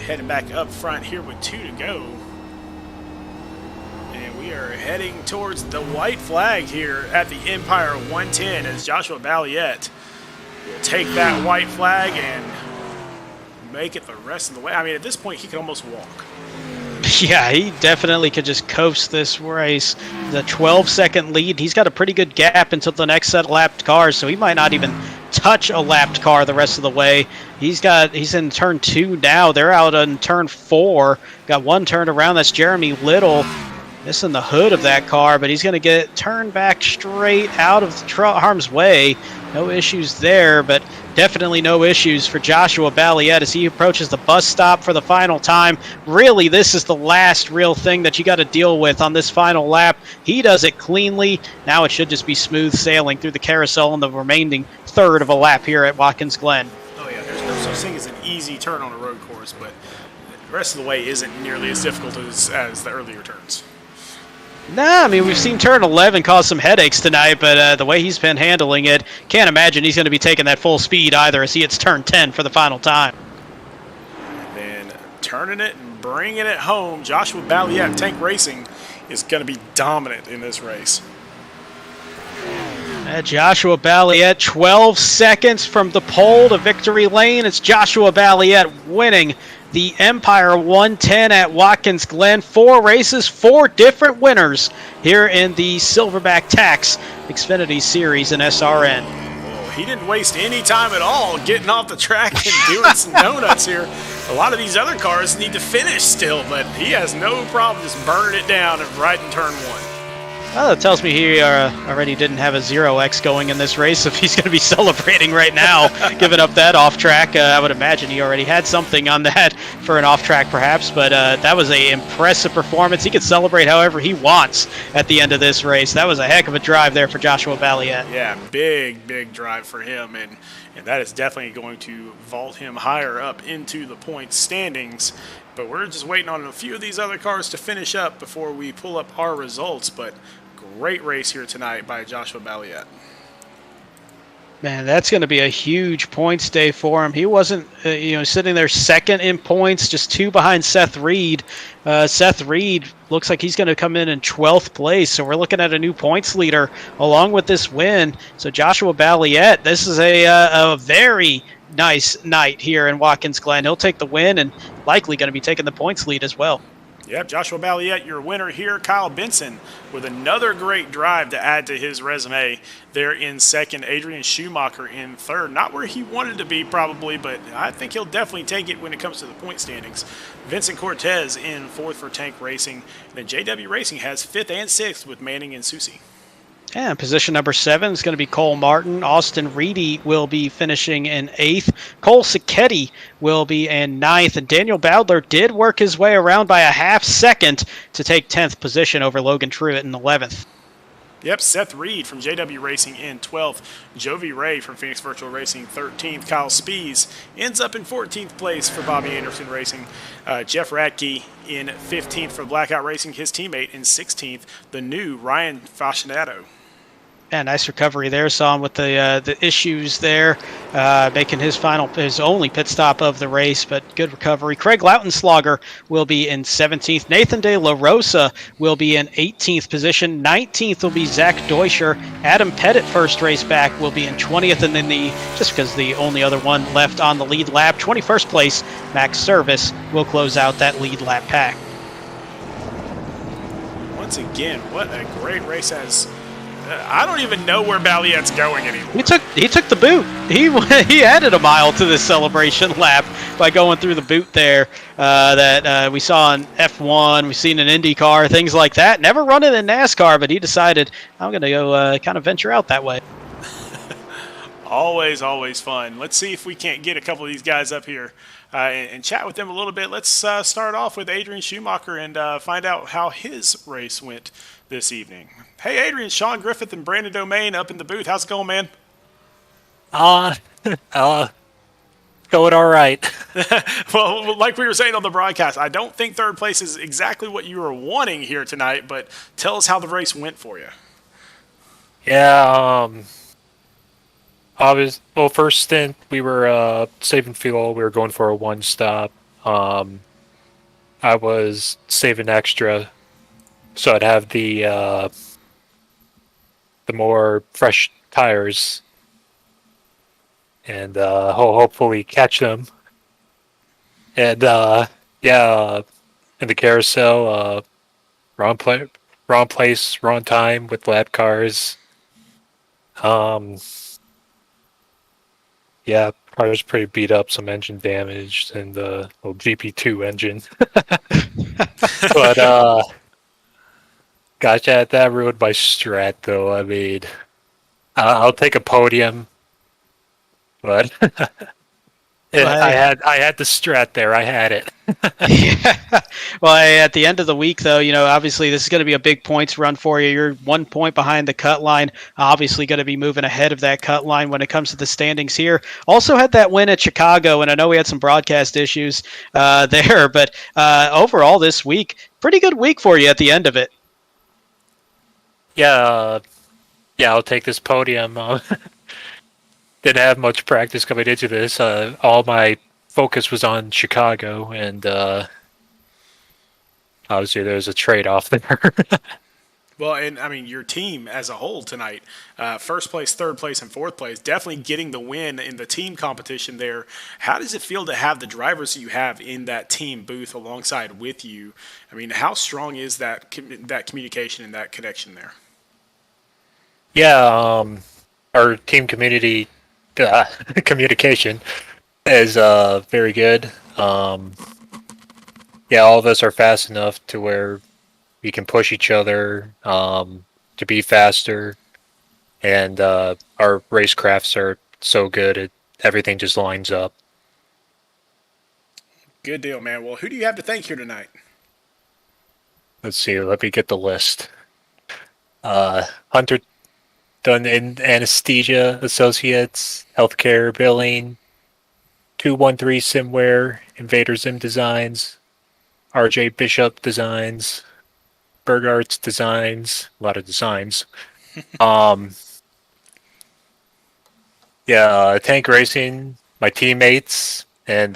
Heading back up front here with 2 to go. And we are heading towards the white flag here at the Empire 110 as Joshua Balliet will take that white flag and make it the rest of the way. I mean, at this point, he could almost walk. Yeah, he definitely could just coast this race. The 12-second lead, he's got a pretty good gap until the next set of lapped cars, so he might not even touch a lapped car the rest of the way. He's in turn 2 now. They're out on turn 4. Got one turned around. That's Jeremy Little. Missing the hood of that car, but he's going to get turned back straight out of the harm's way. No issues there, but definitely no issues for Joshua Balliet as he approaches the bus stop for the final time. Really, this is the last real thing that you got to deal with on this final lap. He does it cleanly. Now it should just be smooth sailing through the carousel in the remaining third of a lap here at Watkins Glen. Oh, yeah, there's no such thing as an easy turn on a road course, but the rest of the way isn't nearly as difficult as the earlier turns. Nah, I mean, we've seen turn 11 cause some headaches tonight, but the way he's been handling it, can't imagine he's going to be taking that full speed either as he hits turn 10 for the final time. And then turning it and bringing it home, Joshua Balliet, Tank Racing, is going to be dominant in this race. Joshua Balliet, 12 seconds from the pole to victory lane. It's Joshua Balliet winning the Empire 110 at Watkins Glen. 4 races, 4 different winners here in the Silverback Tax Xfinity Series in SRN. Well, he didn't waste any time at all getting off the track and doing some donuts here. A lot of these other cars need to finish still, but he has no problem just burning it down right in turn 1. Well, that tells me he already didn't have a 0x going in this race. If he's going to be celebrating right now, giving up that off track, I would imagine he already had something on that for an off track perhaps. But that was an impressive performance. He could celebrate however he wants at the end of this race. That was a heck of a drive there for Joshua Balliet. Yeah, big drive for him, and that is definitely going to vault him higher up into the points standings. But we're just waiting on a few of these other cars to finish up before we pull up our results. But great race here tonight by Joshua Balliet. Man, that's going to be a huge points day for him. He wasn't, sitting there second in points, just 2 behind Seth Reed. Seth Reed looks like he's going to come in 12th place, so we're looking at a new points leader along with this win. So Joshua Balliet, this is a very nice night here in Watkins Glen. He'll take the win and likely going to be taking the points lead as well. Yep, Joshua Balliet, your winner here. Kyle Benson with another great drive to add to his resume there in second. Adrian Schumacher in third. Not where he wanted to be probably, but I think he'll definitely take it when it comes to the point standings. Vincent Cortez in fourth for Tank Racing. And then JW Racing has fifth and sixth with Manning and Susie. And position number 7 is going to be Cole Martin. Austin Reedy will be finishing in 8th. Cole Sacchetti will be in 9th. And Daniel Bowdler did work his way around by a half second to take 10th position over Logan Truitt in 11th. Yep, Seth Reed from JW Racing in 12th. Jovi Ray from Phoenix Virtual Racing 13th. Kyle Spees ends up in 14th place for Bobby Anderson Racing. Jeff Radke in 15th for Blackout Racing, his teammate in 16th. The new Ryan Fascinato. Yeah, nice recovery there. Saw him with the issues there, making his only pit stop of the race, but good recovery. Craig Lautenslager will be in 17th. Nathan De La Rosa will be in 18th position. 19th will be Zach Deutscher. Adam Pettit, first race back, will be in 20th, and then just because the only other one left on the lead lap, 21st place, Max Service will close out that lead lap pack. Once again, what a great race as. I don't even know where Balliet's going anymore. He took the boot. He added a mile to this celebration lap by going through the boot there that we saw in F1. We've seen in IndyCar, things like that. Never run it in NASCAR, but he decided, I'm going to go kind of venture out that way. Always fun. Let's see if we can't get a couple of these guys up here and chat with them a little bit. Let's start off with Adrian Schumacher and find out how his race went this evening. Hey, Adrian, Sean Griffith and Brandon Domain up in the booth. How's it going, man? Going all right. Well, like we were saying on the broadcast, I don't think third place is exactly what you were wanting here tonight, but tell us how the race went for you. Yeah, first stint, we were saving fuel. We were going for a one stop. I was saving extra, so I'd have the more fresh tires and hopefully catch them. And in the carousel, wrong place, wrong time with lap cars. Car was pretty beat up, some engine damage, and the little GP2 engine. But gosh, that ruined my strat, though. I mean, I'll take a podium, but I had the strat there. I had it. Yeah. Well, at the end of the week, though, obviously this is going to be a big points run for you. You're 1 point behind the cut line. Obviously, going to be moving ahead of that cut line when it comes to the standings here. Also had that win at Chicago, and I know we had some broadcast issues there, but overall this week, pretty good week for you at the end of it. Yeah, I'll take this podium. Didn't have much practice coming into this. All my focus was on Chicago, and obviously there's a trade-off there. Well, and I mean, your team as a whole tonight, first place, third place, and fourth place, definitely getting the win in the team competition there. How does it feel to have the drivers that you have in that team booth alongside with you? I mean, how strong is that communication and that connection there? Yeah, our team community communication is very good. Yeah, all of us are fast enough to where we can push each other to be faster, and our racecrafts are so good. Everything just lines up. Good deal, man. Well, who do you have to thank here tonight? Let's see. Let me get the list. Hunter done in Anesthesia Associates, Healthcare Billing, 213 Simware, Invader Zim Designs, RJ Bishop Designs, Berg Arts Designs, a lot of designs. Tank Racing, my teammates, and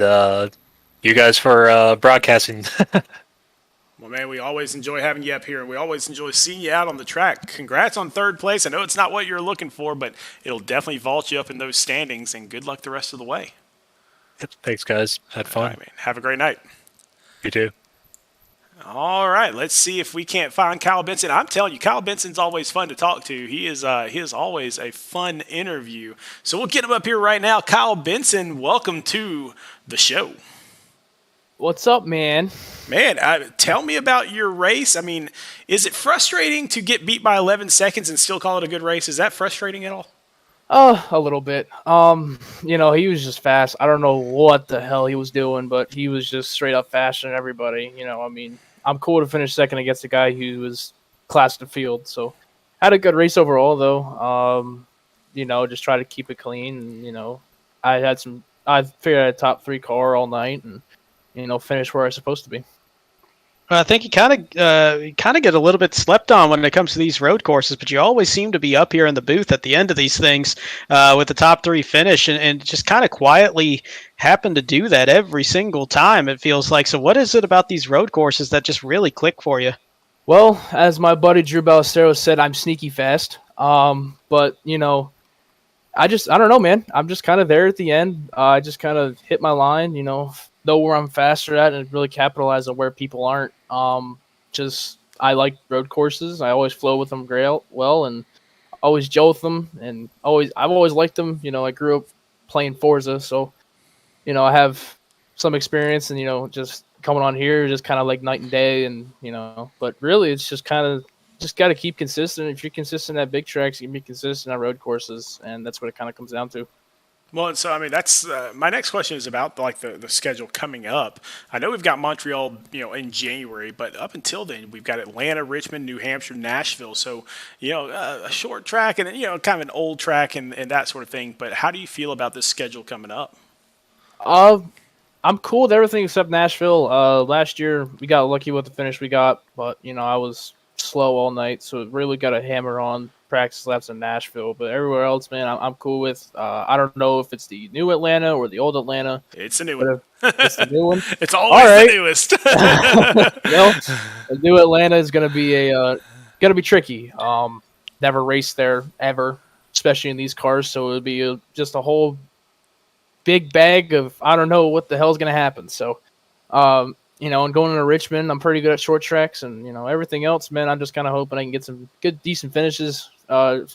you guys for broadcasting. Well, man, we always enjoy having you up here, and we always enjoy seeing you out on the track. Congrats on third place. I know it's not what you're looking for, but it'll definitely vault you up in those standings, and good luck the rest of the way. Thanks, guys. Had fun. All right, man. Have a great night. You too. All right, let's see if we can't find Kyle Benson. I'm telling you, Kyle Benson's always fun to talk to. He is always a fun interview. So we'll get him up here right now. Kyle Benson, welcome to the show. What's up, man? Man, tell me about your race. I mean, is it frustrating to get beat by 11 seconds and still call it a good race? Is that frustrating at all? A little bit. He was just fast. I don't know what the hell he was doing, but he was just straight up faster than everybody. I'm cool to finish second against a guy who was class the field. So, had a good race overall, though. Just try to keep it clean. And, I figured I had a top 3 car all night and, finish where I was supposed to be. I think you kind of get a little bit slept on when it comes to these road courses, but you always seem to be up here in the booth at the end of these things with the top 3 finish, and just kind of quietly happen to do that every single time, it feels like. So what is it about these road courses that just really click for you? Well, as my buddy Drew Ballesteros said, I'm sneaky fast. But, I don't know, man. I'm just kind of there at the end. I just kind of hit my line, know where I'm faster at and really capitalize on where people aren't. I like road courses. I always flow with them well and always gel with them, and I've always liked them. I grew up playing Forza, so I have some experience, and just coming on here just kind of like night and day, and but really it's just kind of got to keep consistent. If you're consistent at big tracks, you can be consistent at road courses, and that's what it kind of comes down to. Well, so I mean, that's my next question is about the schedule coming up. I know we've got Montreal, in January, but up until then, we've got Atlanta, Richmond, New Hampshire, Nashville. So, a short track and then kind of an old track and that sort of thing. But how do you feel about this schedule coming up? I'm cool with everything except Nashville. Last year we got lucky with the finish we got, but I was slow all night, so it really got to hammer on practice laps in Nashville. But everywhere else, man, I'm cool with. I don't know if it's the new Atlanta or the old Atlanta. It's the new one. It's the new one. It's always the newest. The new Atlanta is gonna be tricky. Never raced there ever, especially in these cars. So it'll be just a whole big bag of I don't know what the hell's gonna happen. So, and going to Richmond, I'm pretty good at short tracks, and everything else, man. I'm just kind of hoping I can get some good, decent finishes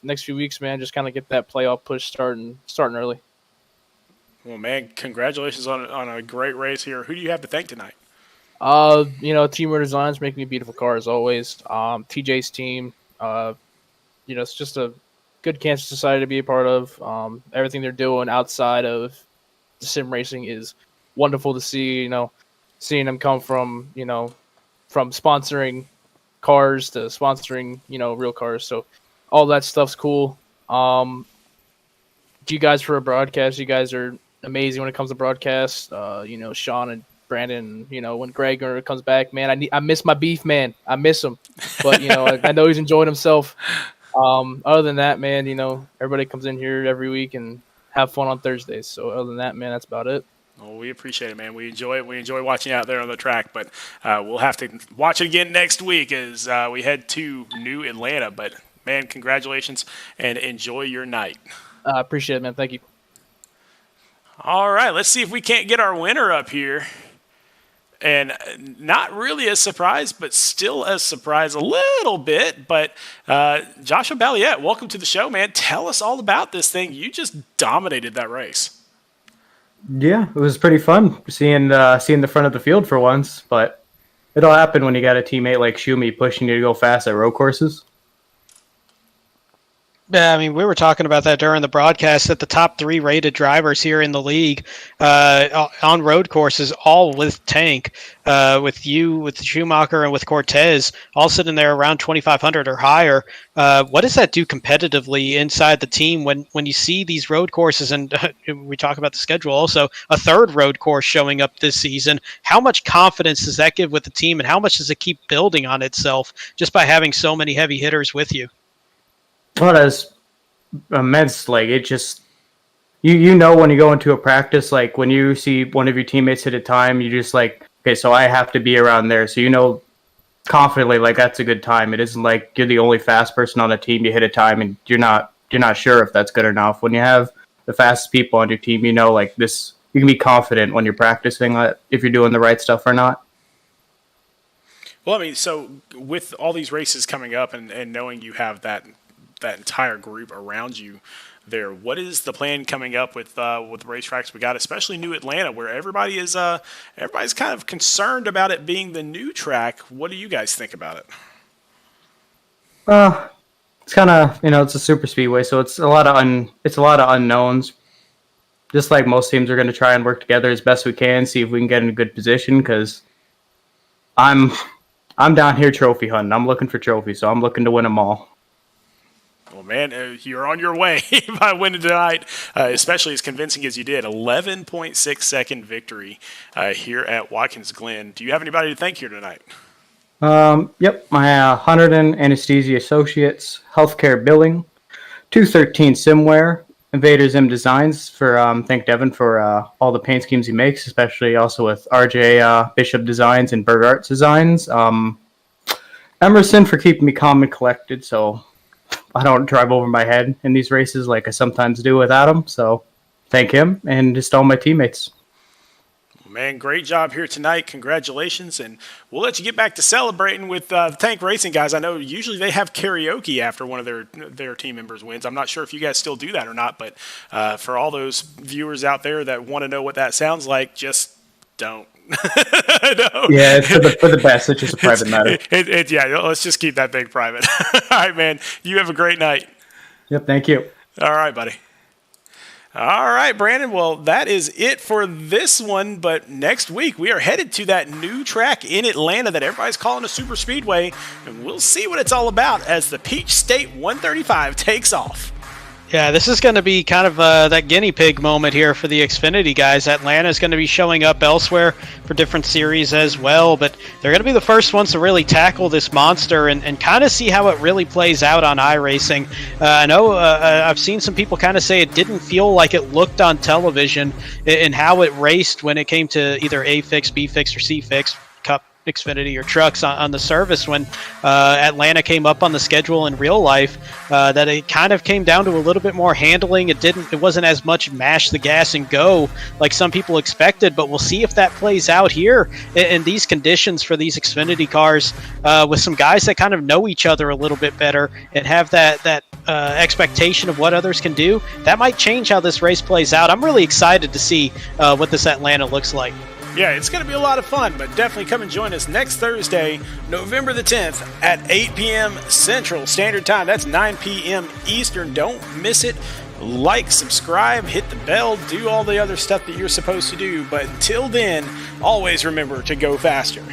next few weeks, man. Just kind of get that playoff push starting early. Well, man, congratulations on a great race here. Who do you have to thank tonight? Team Designs make me a beautiful car as always. TJ's team, it's just a good Kansas society to be a part of. Everything they're doing outside of the sim racing is wonderful to see. Seeing them come from from sponsoring cars to sponsoring real cars. So all that stuff's cool. You guys for a broadcast, you guys are amazing when it comes to broadcast. Sean and Brandon, when Greg comes back, man, I miss my beef man. I miss him, but I know he's enjoying himself. Other than that, man, everybody comes in here every week and have fun on Thursdays. So other than that, man, that's about it. Well, we appreciate it, man. We enjoy it. We enjoy watching you out there on the track, but we'll have to watch it again next week as we head to New Atlanta. But, man, congratulations and enjoy your night. I appreciate it, man. Thank you. All right, let's see if we can't get our winner up here. And not really a surprise, but still a surprise a little bit. But Joshua Balliet, welcome to the show, man. Tell us all about this thing. You just dominated that race. Yeah, it was pretty fun seeing the front of the field for once. But it all happened when you got a teammate like Shumi pushing you to go fast at road courses. Yeah, I mean, we were talking about that during the broadcast that the top 3 rated drivers here in the league on road courses, all with Tank, with you, with Schumacher, and with Cortez, all sitting there around 2,500 or higher. What does that do competitively inside the team when you see these road courses? And we talk about the schedule also, a third road course showing up this season. How much confidence does that give with the team, and how much does it keep building on itself just by having so many heavy hitters with you? Well, that's immense. Like, it just, you know, when you go into a practice, like when you see one of your teammates hit a time, you just like, okay, so I have to be around there. So, confidently, like, that's a good time. It isn't like you're the only fast person on the team. You hit a time and you're not sure if that's good enough. When you have the fastest people on your team, like this, you can be confident when you're practicing if you're doing the right stuff or not. Well, I mean, so with all these races coming up and knowing you have that entire group around you there, what is the plan coming up with the racetracks we got, especially New Atlanta, where everybody's kind of concerned about it being the new track? What do you guys think about it? It's kind of, it's a super speedway, so it's a lot of unknowns. Just like most teams are going to try and work together as best we can, see if we can get in a good position, because I'm down here trophy hunting. I'm looking for trophies, so I'm looking to win them all. Well, man, you're on your way by winning tonight, especially as convincing as you did. 11.6 second victory here at Watkins Glen. Do you have anybody to thank here tonight? Yep, my Hunterdon Anesthesia Associates, Healthcare Billing, 213 Simware, Invader Zim Designs for thank Devin for all the paint schemes he makes, especially also with RJ Bishop Designs and Berg Arts Designs. Emerson for keeping me calm and collected, so I don't drive over my head in these races like I sometimes do with Adam. So thank him and just all my teammates. Man, great job here tonight. Congratulations. And we'll let you get back to celebrating with the Tank Racing guys. I know usually they have karaoke after one of their team members wins. I'm not sure if you guys still do that or not, but for all those viewers out there that want to know what that sounds like, just don't. No. Yeah, it's for the best. It's just a private matter. Yeah, let's just keep that thing private. All right, man. You have a great night. Yep, thank you. All right, buddy. All right, Brandon. Well, that is it for this one. But next week, we are headed to that new track in Atlanta that everybody's calling a super speedway. And we'll see what it's all about as the Peach State 135 takes off. Yeah, this is going to be kind of that guinea pig moment here for the Xfinity guys. Atlanta is going to be showing up elsewhere for different series as well, but they're going to be the first ones to really tackle this monster and kind of see how it really plays out on iRacing. I know I've seen some people kind of say it didn't feel like it looked on television in how it raced when it came to either A fix, B fix, or C fix, Cup, Xfinity, or trucks on the service when Atlanta came up on the schedule in real life, that it kind of came down to a little bit more handling. It wasn't as much mash the gas and go like some people expected, but we'll see if that plays out here in these conditions for these Xfinity cars with some guys that kind of know each other a little bit better and have that expectation of what others can do. That might change how this race plays out. I'm really excited to see what this Atlanta looks like. Yeah, it's going to be a lot of fun, but definitely come and join us next Thursday, November the 10th at 8 p.m. Central Standard Time. That's 9 p.m. Eastern. Don't miss it. like, subscribe, hit the bell, do all the other stuff that you're supposed to do. But until then, always remember to go faster.